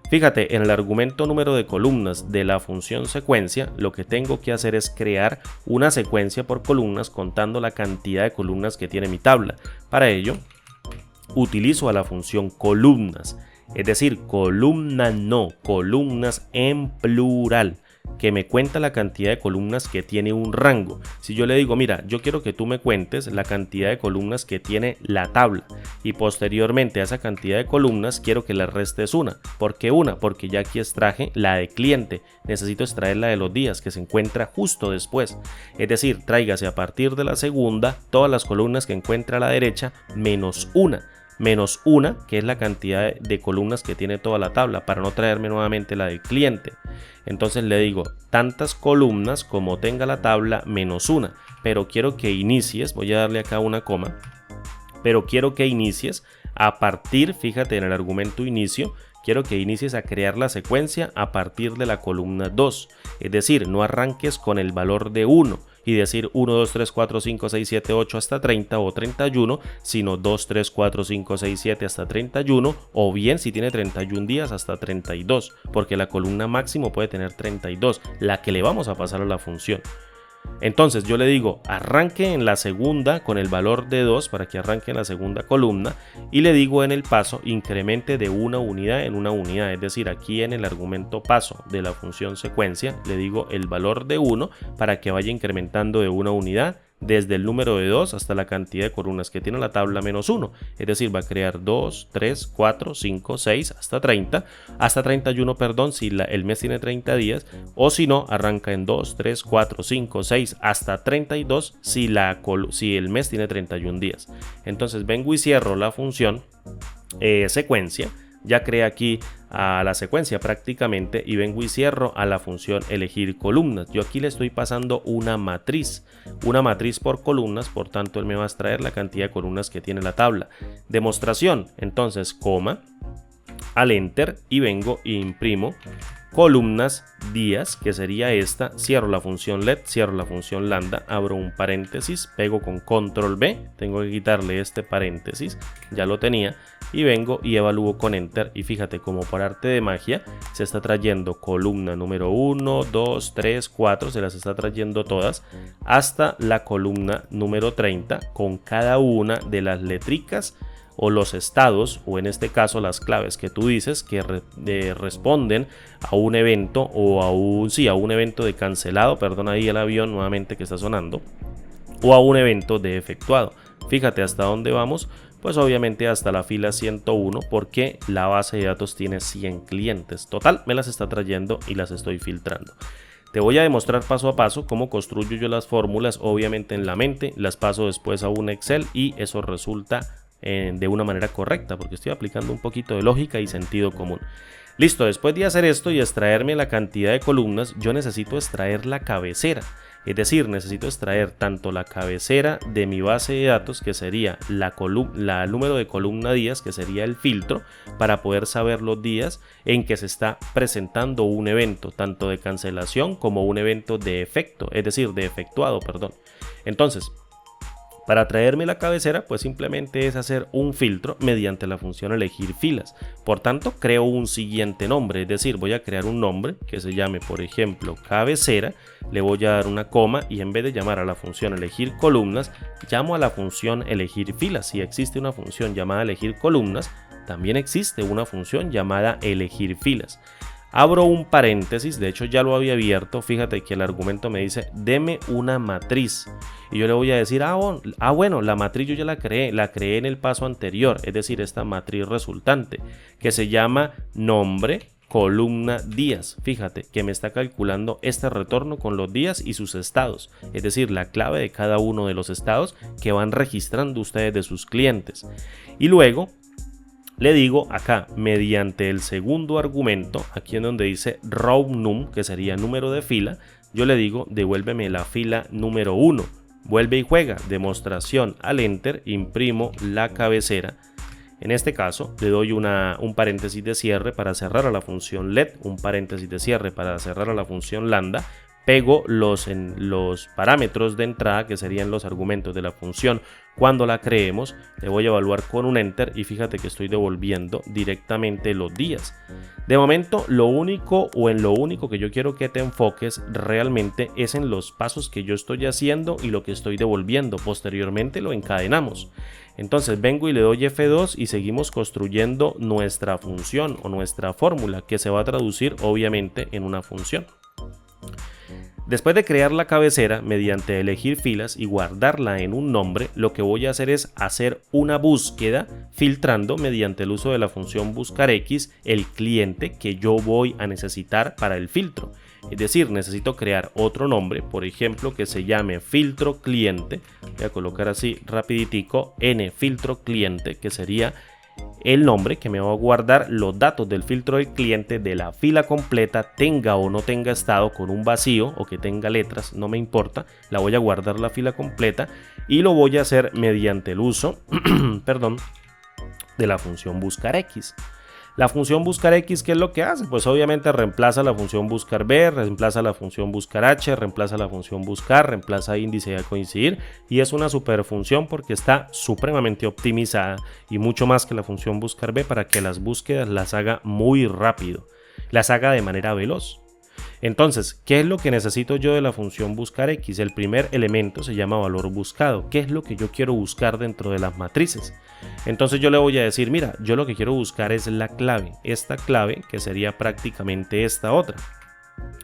Fíjate, en el argumento número de columnas de la función secuencia, lo que tengo que hacer es crear una secuencia por columnas contando la cantidad de columnas que tiene mi tabla. Para ello, utilizo a la función columnas, es decir, columna no, columnas en plural, que me cuenta la cantidad de columnas que tiene un rango. Si yo le digo, mira, yo quiero que tú me cuentes la cantidad de columnas que tiene la tabla y posteriormente a esa cantidad de columnas quiero que le restes una. ¿Por qué una? Porque ya aquí extraje la de cliente, necesito extraer la de los días que se encuentra justo después. Es decir, tráigase a partir de la segunda todas las columnas que encuentra a la derecha menos una, que es la cantidad de columnas que tiene toda la tabla, para no traerme nuevamente la del cliente. Entonces le digo tantas columnas como tenga la tabla menos una, pero quiero que inicies, voy a darle acá una coma, pero quiero que inicies a partir, fíjate en el argumento inicio, quiero que inicies a crear la secuencia a partir de la columna 2, es decir, no arranques con el valor de 1 y decir 1, 2, 3, 4, 5, 6, 7, 8 hasta 30 o 31, sino 2, 3, 4, 5, 6, 7 hasta 31, o bien si tiene 31 días hasta 32, porque la columna máximo puede tener 32, la que le vamos a pasar a la función. Entonces yo le digo arranque en la segunda con el valor de 2 para que arranque en la segunda columna y le digo en el paso incremente de una unidad en una unidad, es decir, aquí en el argumento paso de la función secuencia le digo el valor de 1 para que vaya incrementando de una unidad desde el número de 2 hasta la cantidad de columnas que tiene la tabla menos 1, es decir, va a crear 2, 3, 4, 5, 6 hasta 30, hasta 31, perdón, si el mes tiene 30 días, o si no, arranca en 2, 3, 4, 5, 6 hasta 32 si el mes tiene 31 días. Entonces vengo y cierro la función secuencia. Ya creé aquí a la secuencia prácticamente y vengo y cierro a la función elegir columnas. Yo aquí le estoy pasando una matriz por columnas, por tanto él me va a extraer la cantidad de columnas que tiene la tabla. Demostración, entonces coma, al enter y vengo e imprimo columnas días, que sería esta, cierro la función let, cierro la función lambda, abro un paréntesis, pego con control B, tengo que quitarle este paréntesis, ya lo tenía, y vengo y evalúo con enter y fíjate como por arte de magia se está trayendo columna número 1, 2, 3, 4, se las está trayendo todas hasta la columna número 30 con cada una de las letricas o los estados, o en este caso las claves que tú dices que responden a un evento o a un evento de cancelado, perdón ahí el avión nuevamente que está sonando, o a un evento de efectuado. Fíjate hasta dónde vamos, pues obviamente hasta la fila 101 porque la base de datos tiene 100 clientes. Total, me las está trayendo y las estoy filtrando. Te voy a demostrar paso a paso cómo construyo yo las fórmulas, obviamente en la mente, las paso después a un Excel y eso resulta de una manera correcta porque estoy aplicando un poquito de lógica y sentido común. Listo, después de hacer esto y extraerme la cantidad de columnas, yo necesito extraer la cabecera. Es decir, necesito extraer tanto la cabecera de mi base de datos, que sería la número de columna días, que sería el filtro, para poder saber los días en que se está presentando un evento, tanto de cancelación como un evento de efecto, es decir, de efectuado, perdón. Entonces, para traerme la cabecera, pues simplemente es hacer un filtro mediante la función elegir filas. Por tanto, creo un siguiente nombre, es decir, voy a crear un nombre que se llame, por ejemplo, cabecera, le voy a dar una coma y en vez de llamar a la función elegir columnas, llamo a la función elegir filas. Si existe una función llamada elegir columnas, también existe una función llamada elegir filas. Abro un paréntesis, de hecho ya lo había abierto, fíjate que el argumento me dice, deme una matriz. Y yo le voy a decir, bueno, la matriz yo ya la creé en el paso anterior, es decir, esta matriz resultante, que se llama nombre, columna, días. Fíjate que me está calculando este retorno con los días y sus estados, es decir, la clave de cada uno de los estados que van registrando ustedes de sus clientes. Y luego le digo acá, mediante el segundo argumento, aquí en donde dice row num, que sería número de fila, yo le digo, devuélveme la fila número 1. Vuelve y juega, demostración al enter, imprimo la cabecera. En este caso, le doy un paréntesis de cierre para cerrar a la función let, un paréntesis de cierre para cerrar a la función lambda. Pego los parámetros de entrada, que serían los argumentos de la función cuando la creemos, le voy a evaluar con un enter y fíjate que estoy devolviendo directamente los días. De momento, lo único que yo quiero que te enfoques realmente es en los pasos que yo estoy haciendo y lo que estoy devolviendo. Posteriormente lo encadenamos. Entonces vengo y le doy F2 y seguimos construyendo nuestra función o nuestra fórmula, que se va a traducir obviamente en una función. Después de crear la cabecera mediante elegir filas y guardarla en un nombre, lo que voy a hacer es hacer una búsqueda filtrando mediante el uso de la función buscarX el cliente que yo voy a necesitar para el filtro. Es decir, necesito crear otro nombre, por ejemplo, que se llame filtro cliente. Voy a colocar así rapiditico n filtro cliente, que sería el nombre que me va a guardar los datos del filtro del cliente de la fila completa, tenga o no tenga estado con un vacío o que tenga letras, no me importa, la voy a guardar la fila completa y lo voy a hacer mediante el uso de la función buscarX. La función buscarX, ¿qué es lo que hace? Pues obviamente reemplaza la función buscar b, reemplaza la función buscar h, reemplaza la función buscar, reemplaza índice a coincidir y es una super función porque está supremamente optimizada y mucho más que la función buscar b para que las búsquedas las haga muy rápido, las haga de manera veloz. Entonces, ¿qué es lo que necesito yo de la función buscarX? El primer elemento se llama valor buscado. ¿Qué es lo que yo quiero buscar dentro de las matrices? Entonces yo le voy a decir, mira, yo lo que quiero buscar es la clave. Esta clave que sería prácticamente esta otra.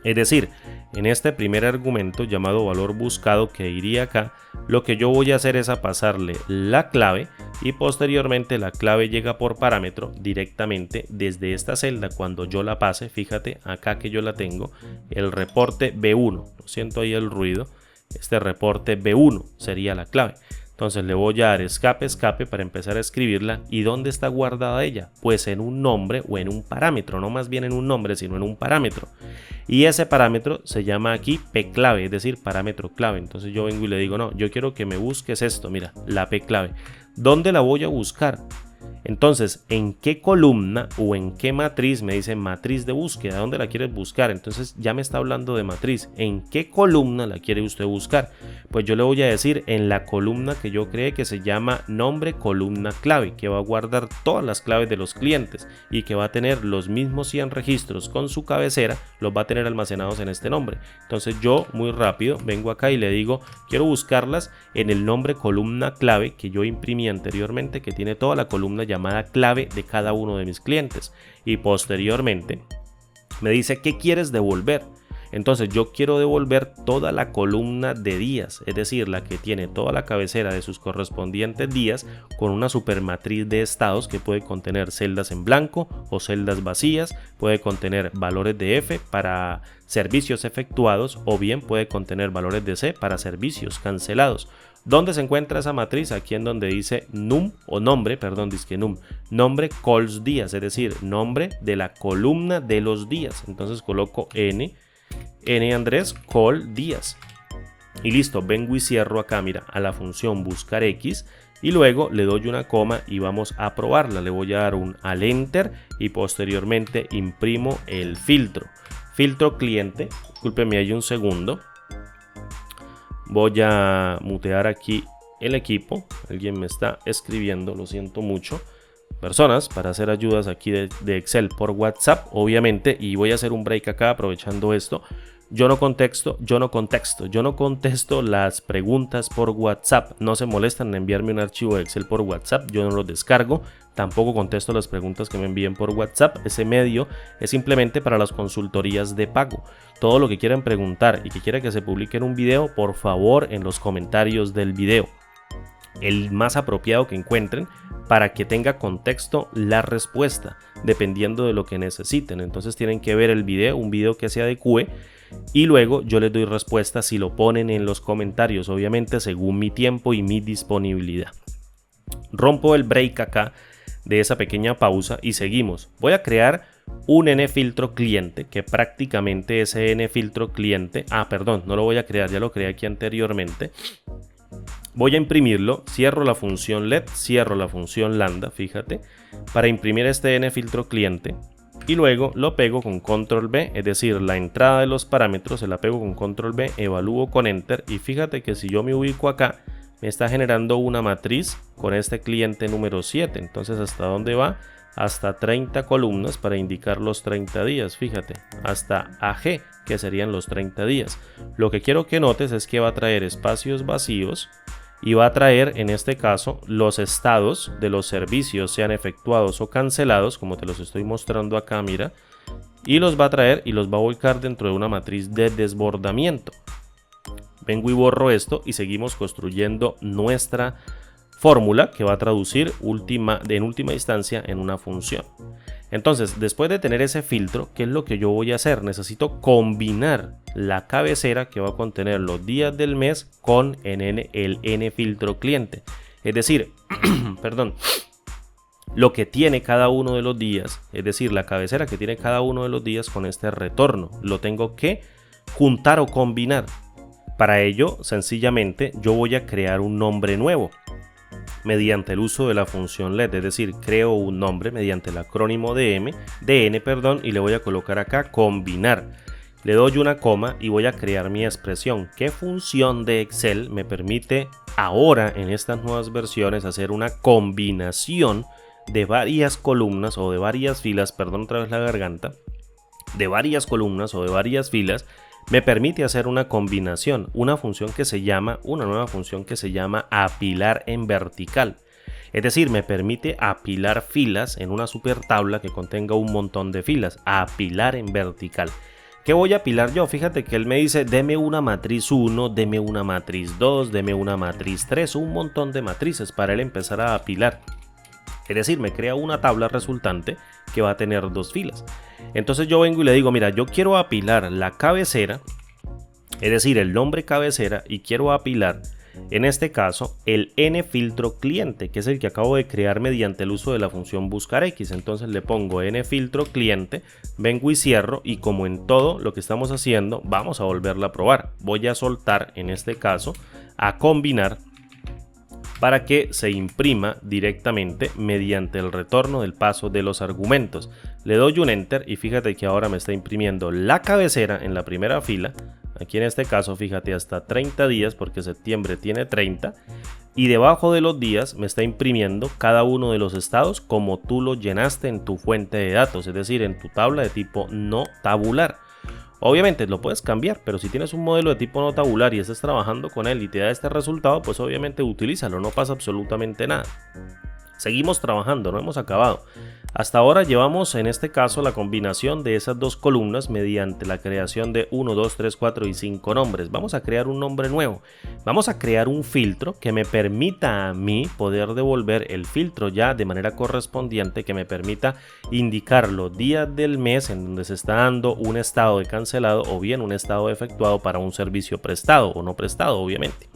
Es decir, en este primer argumento llamado valor buscado que iría acá, lo que yo voy a hacer es a pasarle la clave y posteriormente la clave llega por parámetro directamente desde esta celda. Cuando yo la pase, fíjate acá que yo la tengo, el reporte B1, lo siento ahí el ruido, este reporte B1 sería la clave. Entonces le voy a dar escape para empezar a escribirla. ¿Y dónde está guardada ella? Pues en un nombre o en un parámetro, no más bien en un nombre, sino en un parámetro. Y ese parámetro se llama aquí pclave, es decir, parámetro clave. Entonces yo vengo y le digo, no, yo quiero que me busques esto, mira, la pclave. ¿Dónde la voy a buscar? Entonces, ¿en qué columna o en qué matriz? Me dice matriz de búsqueda. ¿Dónde la quieres buscar? Entonces ya me está hablando de matriz. ¿En qué columna la quiere usted buscar? Pues yo le voy a decir en la columna que yo creé, que se llama nombre columna clave, que va a guardar todas las claves de los clientes y que va a tener los mismos 100 registros con su cabecera, los va a tener almacenados en este nombre. Entonces yo muy rápido vengo acá y le digo, quiero buscarlas en el nombre columna clave que yo imprimí anteriormente, que tiene toda la columna llamada clave de cada uno de mis clientes. Y posteriormente me dice, ¿qué quieres devolver? Entonces yo quiero devolver toda la columna de días, es decir, la que tiene toda la cabecera de sus correspondientes días con una supermatriz de estados que puede contener celdas en blanco o celdas vacías, puede contener valores de F para servicios efectuados o bien puede contener valores de C para servicios cancelados. ¿Dónde se encuentra esa matriz? Aquí en donde dice num o nombre, perdón, dizque num, nombre cols días, es decir, nombre de la columna de los días. Entonces coloco N Andrés col días y listo, vengo y cierro acá, mira, a la función buscar X y luego le doy una coma y vamos a probarla. Le voy a dar un al enter y posteriormente imprimo el filtro cliente. Discúlpeme ahí un segundo, voy a mutear aquí el equipo, alguien me está escribiendo, lo siento mucho, personas para hacer ayudas aquí de Excel por WhatsApp obviamente, y voy a hacer un break acá aprovechando esto. Yo no contesto las preguntas por WhatsApp. No se molestan en enviarme un archivo de Excel por WhatsApp, yo no lo descargo. Tampoco contesto las preguntas que me envíen por WhatsApp. Ese medio es simplemente para las consultorías de pago. Todo lo que quieran preguntar y que quiera que se publique en un video, por favor en los comentarios del video, el más apropiado que encuentren, para que tenga contexto la respuesta, dependiendo de lo que necesiten. Entonces tienen que ver el video, un video que se adecue, y luego yo les doy respuesta si lo ponen en los comentarios, obviamente según mi tiempo y mi disponibilidad. Rompo el break acá de esa pequeña pausa y seguimos. Voy a crear un nfiltro cliente, que prácticamente ese nfiltro cliente, perdón, no lo voy a crear, ya lo creé aquí anteriormente. Voy a imprimirlo, cierro la función LED, cierro la función lambda, fíjate, para imprimir este nfiltro cliente y luego lo pego con control B, es decir, la entrada de los parámetros se la pego con control B, evalúo con enter y fíjate que si yo me ubico acá, me está generando una matriz con este cliente número 7, entonces ¿hasta dónde va? Hasta 30 columnas para indicar los 30 días, fíjate, hasta AG, que serían los 30 días. Lo que quiero que notes es que va a traer espacios vacíos y va a traer en este caso los estados de los servicios, sean efectuados o cancelados, como te los estoy mostrando acá, mira, y los va a traer y los va a volcar dentro de una matriz de desbordamiento. Vengo y borro esto y seguimos construyendo nuestra fórmula que va a traducir en última instancia en una función. Entonces, después de tener ese filtro, ¿qué es lo que yo voy a hacer? Necesito combinar la cabecera que va a contener los días del mes con el nfiltro cliente. Es decir, perdón, lo que tiene cada uno de los días, es decir, la cabecera que tiene cada uno de los días con este retorno. Lo tengo que juntar o combinar. Para ello, sencillamente, yo voy a crear un nombre nuevo mediante el uso de la función LED, es decir, creo un nombre mediante el acrónimo de n, y le voy a colocar acá combinar. Le doy una coma y voy a crear mi expresión. ¿Qué función de Excel me permite ahora en estas nuevas versiones hacer una combinación de varias columnas o de varias filas, perdón otra vez la garganta, de varias columnas o de varias filas? Me permite hacer una combinación, una nueva función que se llama apilar en vertical. Es decir, me permite apilar filas en una super tabla que contenga un montón de filas, apilar en vertical. ¿Qué voy a apilar yo? Fíjate que él me dice, deme una matriz 1, deme una matriz 2, deme una matriz 3, un montón de matrices para él empezar a apilar. Es decir, me crea una tabla resultante que va a tener dos filas. Entonces yo vengo y le digo, mira, yo quiero apilar la cabecera, es decir, el nombre cabecera, y quiero apilar, en este caso, el nfiltro cliente, que es el que acabo de crear mediante el uso de la función buscar X. Entonces le pongo nfiltro cliente, vengo y cierro, y como en todo lo que estamos haciendo, vamos a volverla a probar. Voy a soltar, en este caso, a combinar, para que se imprima directamente mediante el retorno del paso de los argumentos. Le doy un enter y fíjate que ahora me está imprimiendo la cabecera en la primera fila. Aquí en este caso, fíjate, hasta 30 días porque septiembre tiene 30. Y debajo de los días me está imprimiendo cada uno de los estados como tú lo llenaste en tu fuente de datos, es decir, en tu tabla de tipo no tabular. Obviamente lo puedes cambiar, pero si tienes un modelo de tipo no tabular y estás trabajando con él y te da este resultado, pues obviamente utilízalo, no pasa absolutamente nada. Seguimos trabajando, no hemos acabado. Hasta ahora llevamos en este caso la combinación de esas dos columnas mediante la creación de 1, 2, 3, 4 y 5 nombres. Vamos a crear un nombre nuevo. Vamos a crear un filtro que me permita a mí poder devolver el filtro ya de manera correspondiente, que me permita indicar los días del mes en donde se está dando un estado de cancelado o bien un estado de efectuado para un servicio prestado o no prestado, obviamente,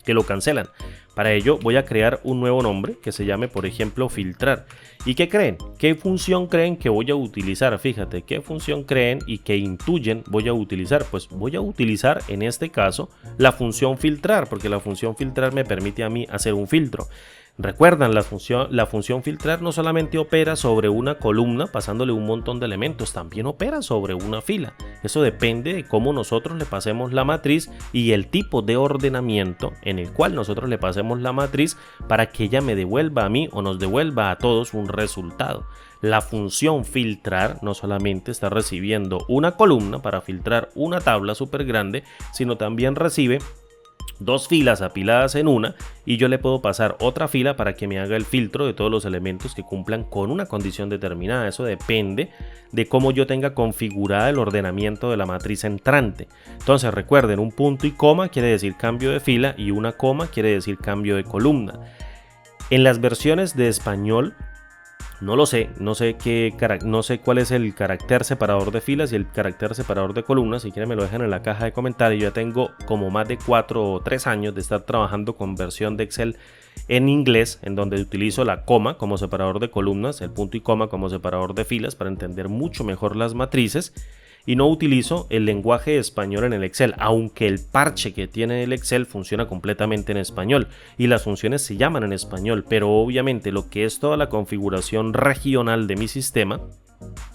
que lo cancelan. Para ello voy a crear un nuevo nombre que se llame, por ejemplo, filtrar. ¿Y qué creen? ¿Qué función creen que voy a utilizar? Fíjate, ¿qué función creen y que intuyen voy a utilizar? Pues voy a utilizar en este caso la función filtrar, porque la función filtrar me permite a mí hacer un filtro. Recuerdan, la función filtrar no solamente opera sobre una columna pasándole un montón de elementos, también opera sobre una fila. Eso depende de cómo nosotros le pasemos la matriz y el tipo de ordenamiento en el cual nosotros le pasemos la matriz para que ella me devuelva a mí o nos devuelva a todos un resultado. La función filtrar no solamente está recibiendo una columna para filtrar una tabla súper grande, sino también recibe dos filas apiladas en una y yo le puedo pasar otra fila para que me haga el filtro de todos los elementos que cumplan con una condición determinada. Eso depende de cómo yo tenga configurada el ordenamiento de la matriz entrante. Entonces recuerden, un punto y coma quiere decir cambio de fila y una coma quiere decir cambio de columna. En las versiones de español no lo sé, no sé cuál es el carácter separador de filas y el carácter separador de columnas. Si quieren me lo dejan en la caja de comentarios. Yo ya tengo como más de 4 o 3 años de estar trabajando con versión de Excel en inglés, en donde utilizo la coma como separador de columnas, el punto y coma como separador de filas para entender mucho mejor las matrices. Y no utilizo el lenguaje español en el Excel, aunque el parche que tiene el Excel funciona completamente en español y las funciones se llaman en español, pero obviamente lo que es toda la configuración regional de mi sistema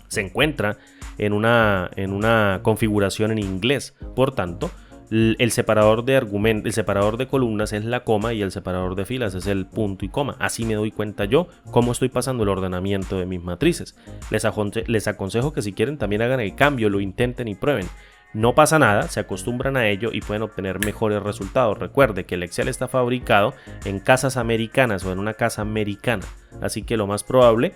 se encuentra en una configuración en inglés. Por tanto, el separador de columnas es la coma y el separador de filas es el punto y coma. Así me doy cuenta yo cómo estoy pasando el ordenamiento de mis matrices. Les aconsejo que si quieren también hagan el cambio, lo intenten y prueben. No pasa nada, se acostumbran a ello y pueden obtener mejores resultados. Recuerde que el Excel está fabricado en casas americanas o en una casa americana. Así que lo más probable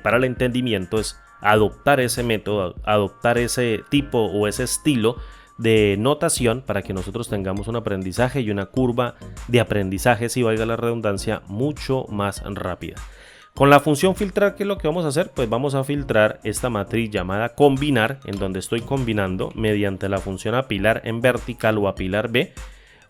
para el entendimiento es adoptar ese método, adoptar ese tipo o ese estilo de notación para que nosotros tengamos un aprendizaje y una curva de aprendizaje, si valga la redundancia, mucho más rápida. Con la función filtrar, ¿qué es lo que vamos a hacer? Pues vamos a filtrar esta matriz llamada combinar, en donde estoy combinando mediante la función apilar en vertical o apilar B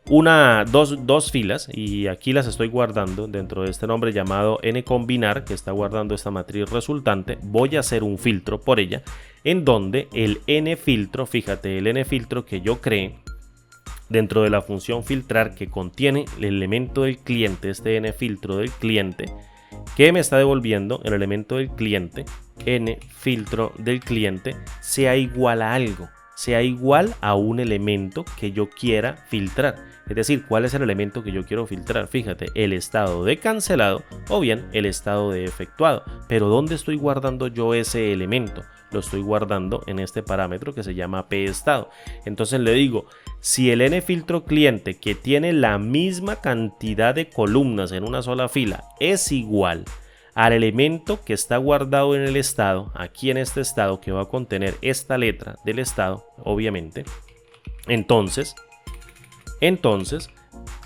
dos filas, y aquí las estoy guardando dentro de este nombre llamado ncombinar, que está guardando esta matriz resultante. Voy a hacer un filtro por ella, en donde el nFiltro, fíjate, el nFiltro que yo creé dentro de la función filtrar, que contiene el elemento del cliente, este nFiltro del cliente, que me está devolviendo el elemento del cliente, nFiltro del cliente, sea igual a algo, sea igual a un elemento que yo quiera filtrar. Es decir, ¿cuál es el elemento que yo quiero filtrar? Fíjate, el estado de cancelado o bien el estado de efectuado. Pero ¿dónde estoy guardando yo ese elemento? Lo estoy guardando en este parámetro que se llama pEstado. Entonces le digo, si el nFiltro cliente, que tiene la misma cantidad de columnas en una sola fila, es igual al elemento que está guardado en el estado, aquí en este estado que va a contener esta letra del estado, obviamente, entonces,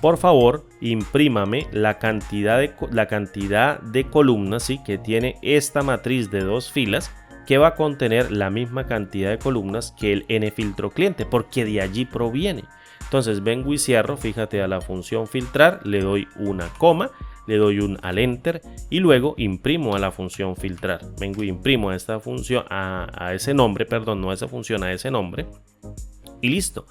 por favor, imprímame la cantidad de columnas, ¿sí?, que tiene esta matriz de dos filas, que va a contener la misma cantidad de columnas que el nFiltro cliente, porque de allí proviene. Entonces vengo y cierro, fíjate, a la función filtrar, le doy una coma, le doy un al enter y luego imprimo a la función filtrar. Vengo y imprimo a esta función, a ese nombre, perdón, no a esa función, a ese nombre, y listo.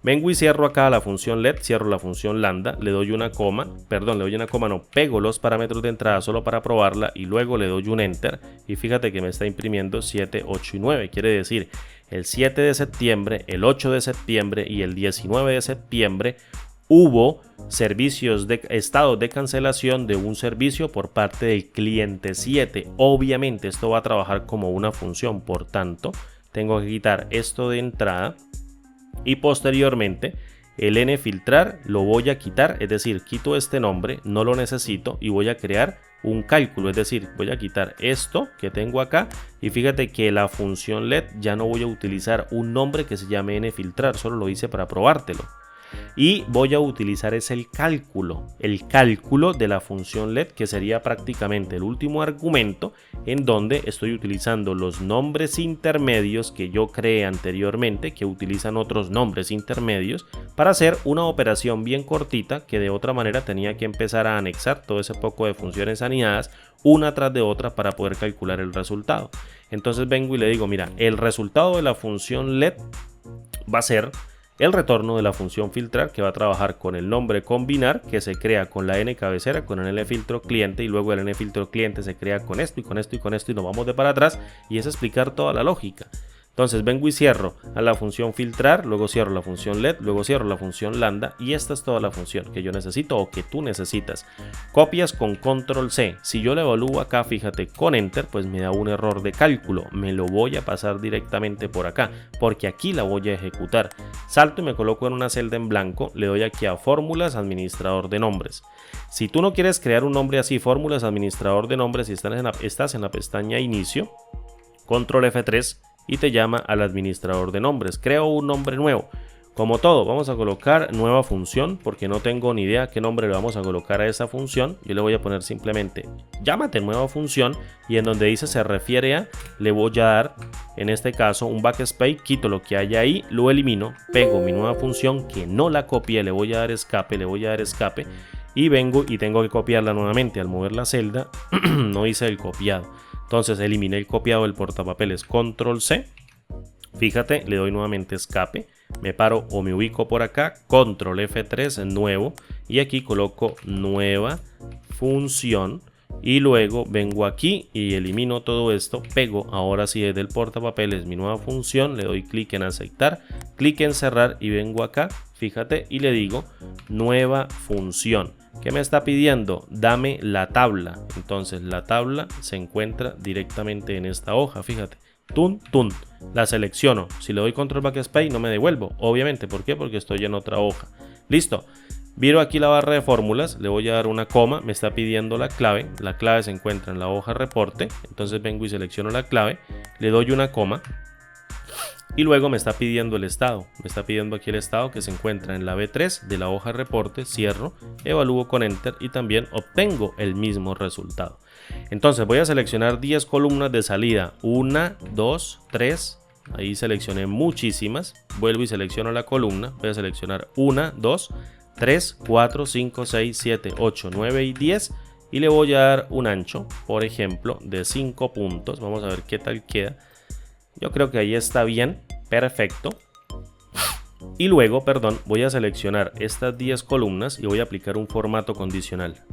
Vengo y cierro acá la función LED, cierro la función lambda, le doy una coma, pego los parámetros de entrada solo para probarla y luego le doy un enter y fíjate que me está imprimiendo 7, 8 y 9, quiere decir el 7 de septiembre, el 8 de septiembre y el 19 de septiembre hubo servicios de estados de cancelación de un servicio por parte del cliente 7. Obviamente esto va a trabajar como una función, por tanto tengo que quitar esto de entrada y posteriormente el nfiltrar lo voy a quitar, es decir, quito este nombre, no lo necesito y voy a crear un cálculo, es decir, voy a quitar esto que tengo acá y fíjate que la función LED ya no voy a utilizar un nombre que se llame nfiltrar, solo lo hice para probártelo. Y voy a utilizar el cálculo de la función LED, que sería prácticamente el último argumento en donde estoy utilizando los nombres intermedios que yo creé anteriormente, que utilizan otros nombres intermedios para hacer una operación bien cortita que de otra manera tenía que empezar a anexar todo ese poco de funciones anidadas una tras de otra para poder calcular el resultado. Entonces vengo y le digo, mira, el resultado de la función LED va a ser el retorno de la función filtrar, que va a trabajar con el nombre combinar, que se crea con la n cabecera, con el nfiltro cliente, y luego el nfiltro cliente se crea con esto y con esto y con esto y nos vamos de para atrás, y es explicar toda la lógica. Entonces vengo y cierro a la función filtrar, luego cierro la función LED, luego cierro la función lambda y esta es toda la función que yo necesito o que tú necesitas. Copias con control C. Si yo le evalúo acá, fíjate, con enter, pues me da un error de cálculo. Me lo voy a pasar directamente por acá porque aquí la voy a ejecutar. Salto y me coloco en una celda en blanco, le doy aquí a fórmulas, administrador de nombres. Si tú no quieres crear un nombre así, fórmulas, administrador de nombres, y estás en la pestaña inicio, control F3 y te llama al administrador de nombres. Creo un nombre nuevo. Como todo, vamos a colocar nueva función porque no tengo ni idea qué nombre le vamos a colocar a esa función. Yo le voy a poner simplemente llámate nueva función y en donde dice se refiere a, le voy a dar en este caso un backspace, quito lo que haya ahí, lo elimino, pego mi nueva función que no la copié, le voy a dar escape, y vengo y tengo que copiarla nuevamente. Al mover la celda no hice el copiado. Entonces eliminé el copiado del portapapeles, control C, fíjate, le doy nuevamente escape, me paro o me ubico por acá, control F3, nuevo, y aquí coloco nueva función y luego vengo aquí y elimino todo esto, pego ahora sí desde el portapapeles mi nueva función, le doy clic en aceptar, clic en cerrar y vengo acá, fíjate, y le digo nueva función. ¿Qué me está pidiendo? Dame la tabla. Entonces la tabla se encuentra directamente en esta hoja, fíjate. La selecciono. Si le doy control backspace no me devuelvo, obviamente. ¿Por qué? Porque estoy en otra hoja. Listo. Viro aquí la barra de fórmulas, le voy a dar una coma, me está pidiendo la clave se encuentra en la hoja reporte, entonces vengo y selecciono la clave, le doy una coma y luego me está pidiendo el estado, me está pidiendo aquí el estado que se encuentra en la B3 de la hoja reporte, cierro, evalúo con enter y también obtengo el mismo resultado. Entonces voy a seleccionar 10 columnas de salida, 1, 2, 3, ahí seleccioné muchísimas, vuelvo y selecciono la columna, voy a seleccionar 1, 2, 3, 4, 5, 6, 7, 8, 9 y 10 y le voy a dar un ancho, por ejemplo, de 5 puntos. Vamos a ver qué tal queda. Yo creo que ahí está bien, perfecto. Y luego, voy a seleccionar estas 10 columnas y voy a aplicar un formato condicional.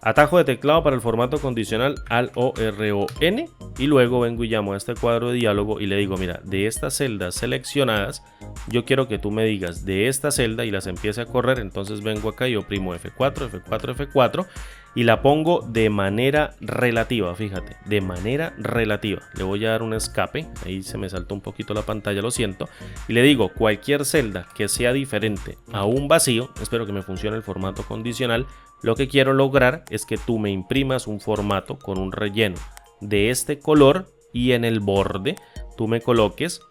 Atajo de teclado para el formato condicional al ORON y luego vengo y llamo a este cuadro de diálogo y le digo, mira, de estas celdas seleccionadas, yo quiero que tú me digas de esta celda y las empiece a correr. Entonces vengo acá y oprimo F4, F4, F4 y la pongo de manera relativa, fíjate, de manera relativa. Le voy a dar un escape, ahí se me saltó un poquito la pantalla, lo siento, y le digo cualquier celda que sea diferente a un vacío, espero que me funcione el formato condicional. Lo que quiero lograr es que tú me imprimas un formato con un relleno de este color y en el borde tú me coloques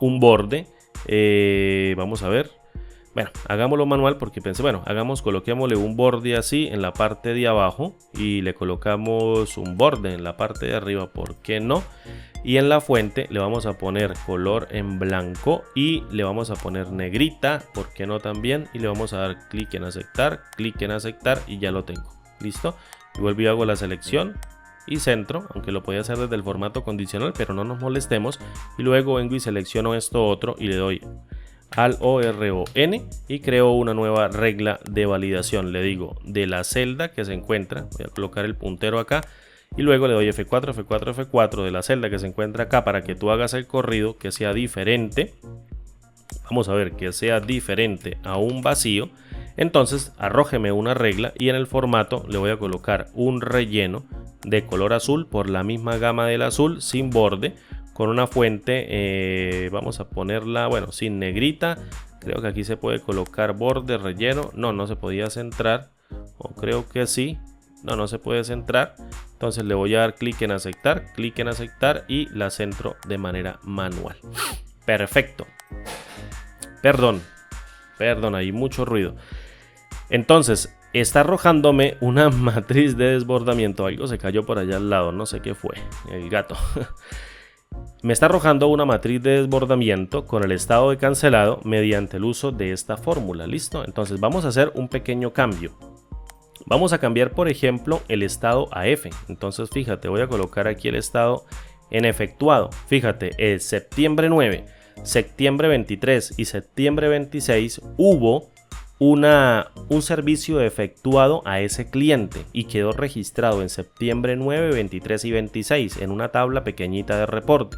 un borde, vamos a ver, bueno, hagámoslo manual porque pensé, bueno, coloquémosle un borde así en la parte de abajo y le colocamos un borde en la parte de arriba, ¿por qué no? Y en la fuente le vamos a poner color en blanco y le vamos a poner negrita, ¿por qué no también? Y le vamos a dar clic en aceptar y ya lo tengo. ¿Listo? Y vuelvo y hago la selección y centro, aunque lo podía hacer desde el formato condicional, pero no nos molestemos. Y luego vengo y selecciono esto otro y le doy al ORON y creo una nueva regla de validación. Le digo de la celda que se encuentra, voy a colocar el puntero acá y luego le doy F4, F4, F4 de la celda que se encuentra acá para que tú hagas el corrido que sea diferente. Vamos a ver que sea diferente a un vacío. Entonces arrójeme una regla y en el formato le voy a colocar un relleno de color azul por la misma gama del azul sin borde, con una fuente, vamos a ponerla, bueno, sin negrita. Creo que aquí se puede colocar borde, relleno. No se podía centrar, o creo que sí. No se puede centrar. Entonces le voy a dar clic en aceptar y la centro de manera manual. Perfecto. Perdón, hay mucho ruido. Entonces está arrojándome una matriz de desbordamiento. Algo se cayó por allá al lado, no sé qué fue, el gato. Me está arrojando una matriz de desbordamiento con el estado de cancelado mediante el uso de esta fórmula. ¿Listo? Entonces vamos a hacer un pequeño cambio. Vamos a cambiar, por ejemplo, el estado a F. Entonces fíjate, voy a colocar aquí el estado en efectuado. Fíjate, el septiembre 9, septiembre 23 y septiembre 26 hubo un servicio efectuado a ese cliente y quedó registrado en septiembre 9, 23 y 26 en una tabla pequeñita de reporte.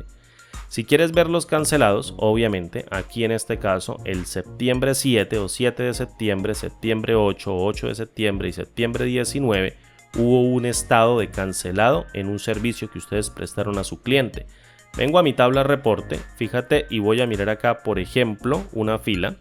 Si quieres ver los cancelados, obviamente aquí en este caso el septiembre 7 o 7 de septiembre, septiembre 8 o 8 de septiembre y septiembre 19 hubo un estado de cancelado en un servicio que ustedes prestaron a su cliente. Vengo a mi tabla reporte, fíjate, y voy a mirar acá, por ejemplo, una fila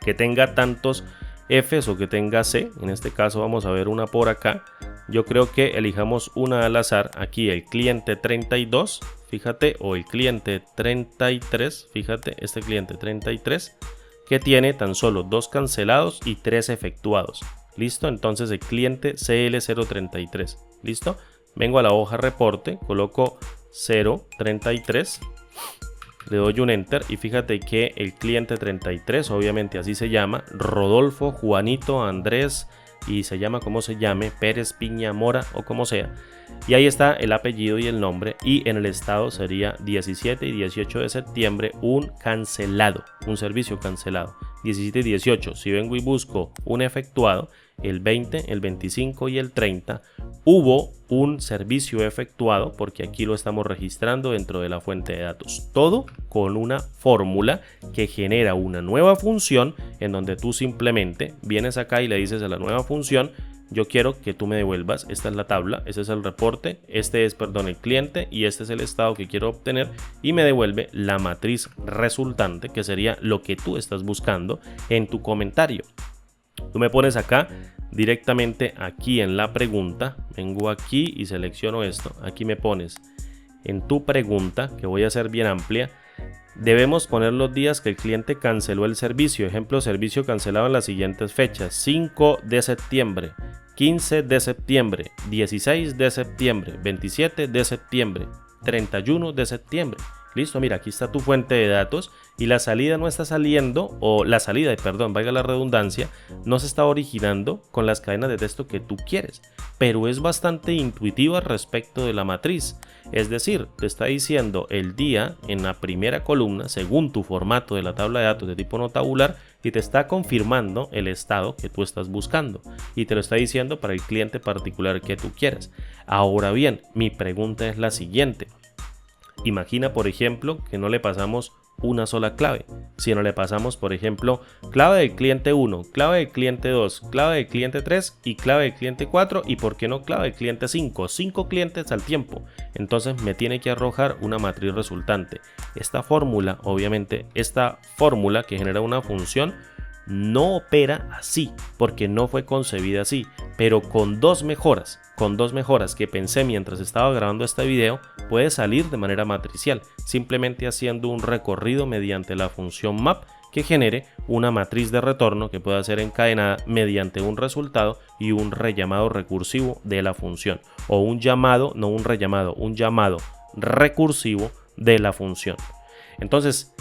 que tenga tantos Fs o que tenga C. En este caso vamos a ver una por acá. Yo creo que elijamos una al azar. Aquí el cliente 32, fíjate, o el cliente 33, fíjate, este cliente 33 que tiene tan solo 2 cancelados y 3 efectuados. Listo, entonces el cliente CL033. Listo, vengo a la hoja reporte, coloco 033. Le doy un enter y fíjate que el cliente 33, obviamente así se llama, Rodolfo, Juanito, Andrés y se llama como se llame, Pérez, Piña, Mora o como sea. Y ahí está el apellido y el nombre y en el estado sería 17 y 18 de septiembre un cancelado, un servicio cancelado. 17 y 18, si vengo y busco un efectuado, el 20, el 25 y el 30 hubo un servicio efectuado porque aquí lo estamos registrando dentro de la fuente de datos. Todo con una fórmula que genera una nueva función en donde tú simplemente vienes acá y le dices a la nueva función: yo quiero que tú me devuelvas, esta es la tabla, este es el reporte, este es, perdón, el cliente y este es el estado que quiero obtener, y me devuelve la matriz resultante que sería lo que tú estás buscando en tu comentario. Tú me pones acá directamente aquí en la pregunta, vengo aquí y selecciono esto, aquí me pones en tu pregunta, que voy a hacer bien amplia, debemos poner los días que el cliente canceló el servicio. Ejemplo, servicio cancelado en las siguientes fechas: 5 de septiembre, 15 de septiembre, 16 de septiembre, 27 de septiembre, 31 de septiembre. Listo, mira, aquí está tu fuente de datos y la salida no está saliendo, o la salida, perdón, valga la redundancia, no se está originando con las cadenas de texto que tú quieres, pero es bastante intuitiva respecto de la matriz. Es decir, te está diciendo el día en la primera columna según tu formato de la tabla de datos de tipo no tabular y te está confirmando el estado que tú estás buscando y te lo está diciendo para el cliente particular que tú quieres. Ahora bien, mi pregunta es la siguiente. Imagina, por ejemplo, que no le pasamos una sola clave, sino le pasamos, por ejemplo, clave del cliente 1, clave del cliente 2, clave del cliente 3 y clave del cliente 4 y por qué no clave del cliente 5, 5 clientes al tiempo. Entonces me tiene que arrojar una matriz resultante. Esta fórmula, obviamente, esta fórmula que genera una función no opera así porque no fue concebida así, pero con dos mejoras que pensé mientras estaba grabando este video, puede salir de manera matricial, simplemente haciendo un recorrido mediante la función map que genere una matriz de retorno que pueda ser encadenada mediante un resultado y un rellamado recursivo de la función, o un llamado, no un rellamado, un llamado recursivo de la función. Entonces,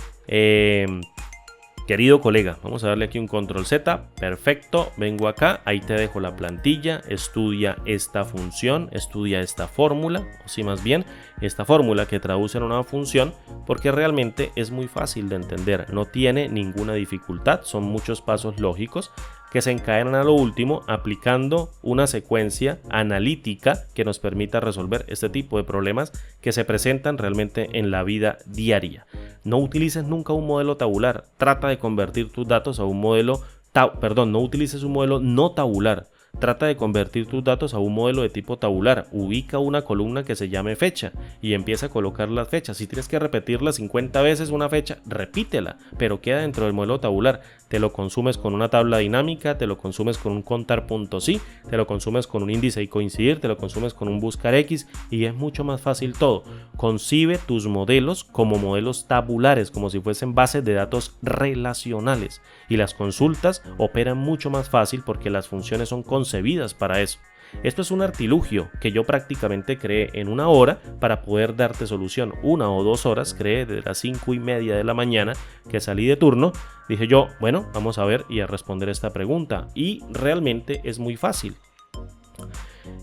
Querido colega, vamos a darle aquí un control Z, perfecto, vengo acá, ahí te dejo la plantilla, estudia esta función, estudia esta fórmula, o sí más bien, esta fórmula que traduce en una función, porque realmente es muy fácil de entender, no tiene ninguna dificultad, son muchos pasos lógicos que se encadenan a lo último aplicando una secuencia analítica que nos permita resolver este tipo de problemas que se presentan realmente en la vida diaria. No utilices nunca un modelo tabular, trata de convertir tus datos a un modelo, no utilices un modelo no tabular. Trata de convertir tus datos a un modelo de tipo tabular. Ubica una columna que se llame fecha y empieza a colocar las fechas. Si tienes que repetirla 50 veces una fecha, repítela, pero queda dentro del modelo tabular. Te lo consumes con una tabla dinámica, te lo consumes con un contar puntos y, te lo consumes con un índice y coincidir, te lo consumes con un buscar X y es mucho más fácil todo. Concibe tus modelos como modelos tabulares, como si fuesen bases de datos relacionales, y las consultas operan mucho más fácil porque las funciones son concebidas para eso. Esto es un artilugio que yo prácticamente creé en una hora para poder darte solución. 1 o 2 horas creé desde las 5:30 de la mañana que salí de turno. Dije yo, bueno, vamos a ver y a responder esta pregunta. Y realmente es muy fácil.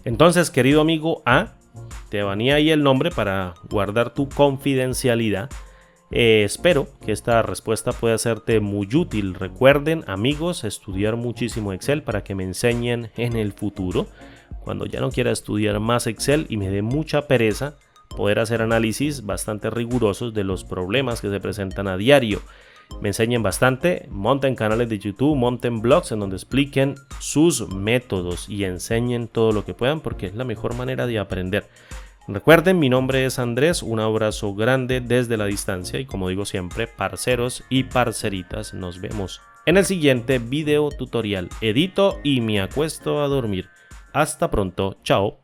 Entonces, querido amigo A, te banía ahí el nombre para guardar tu confidencialidad. Espero que esta respuesta pueda serte muy útil. Recuerden, amigos, estudiar muchísimo Excel para que me enseñen en el futuro. Cuando ya no quiera estudiar más Excel y me dé mucha pereza, poder hacer análisis bastante rigurosos de los problemas que se presentan a diario. Me enseñen bastante, monten canales de YouTube, monten blogs en donde expliquen sus métodos y enseñen todo lo que puedan porque es la mejor manera de aprender. Recuerden, mi nombre es Andrés, un abrazo grande desde la distancia y como digo siempre, parceros y parceritas, nos vemos en el siguiente video tutorial. Edito y me acuesto a dormir. Hasta pronto, chao.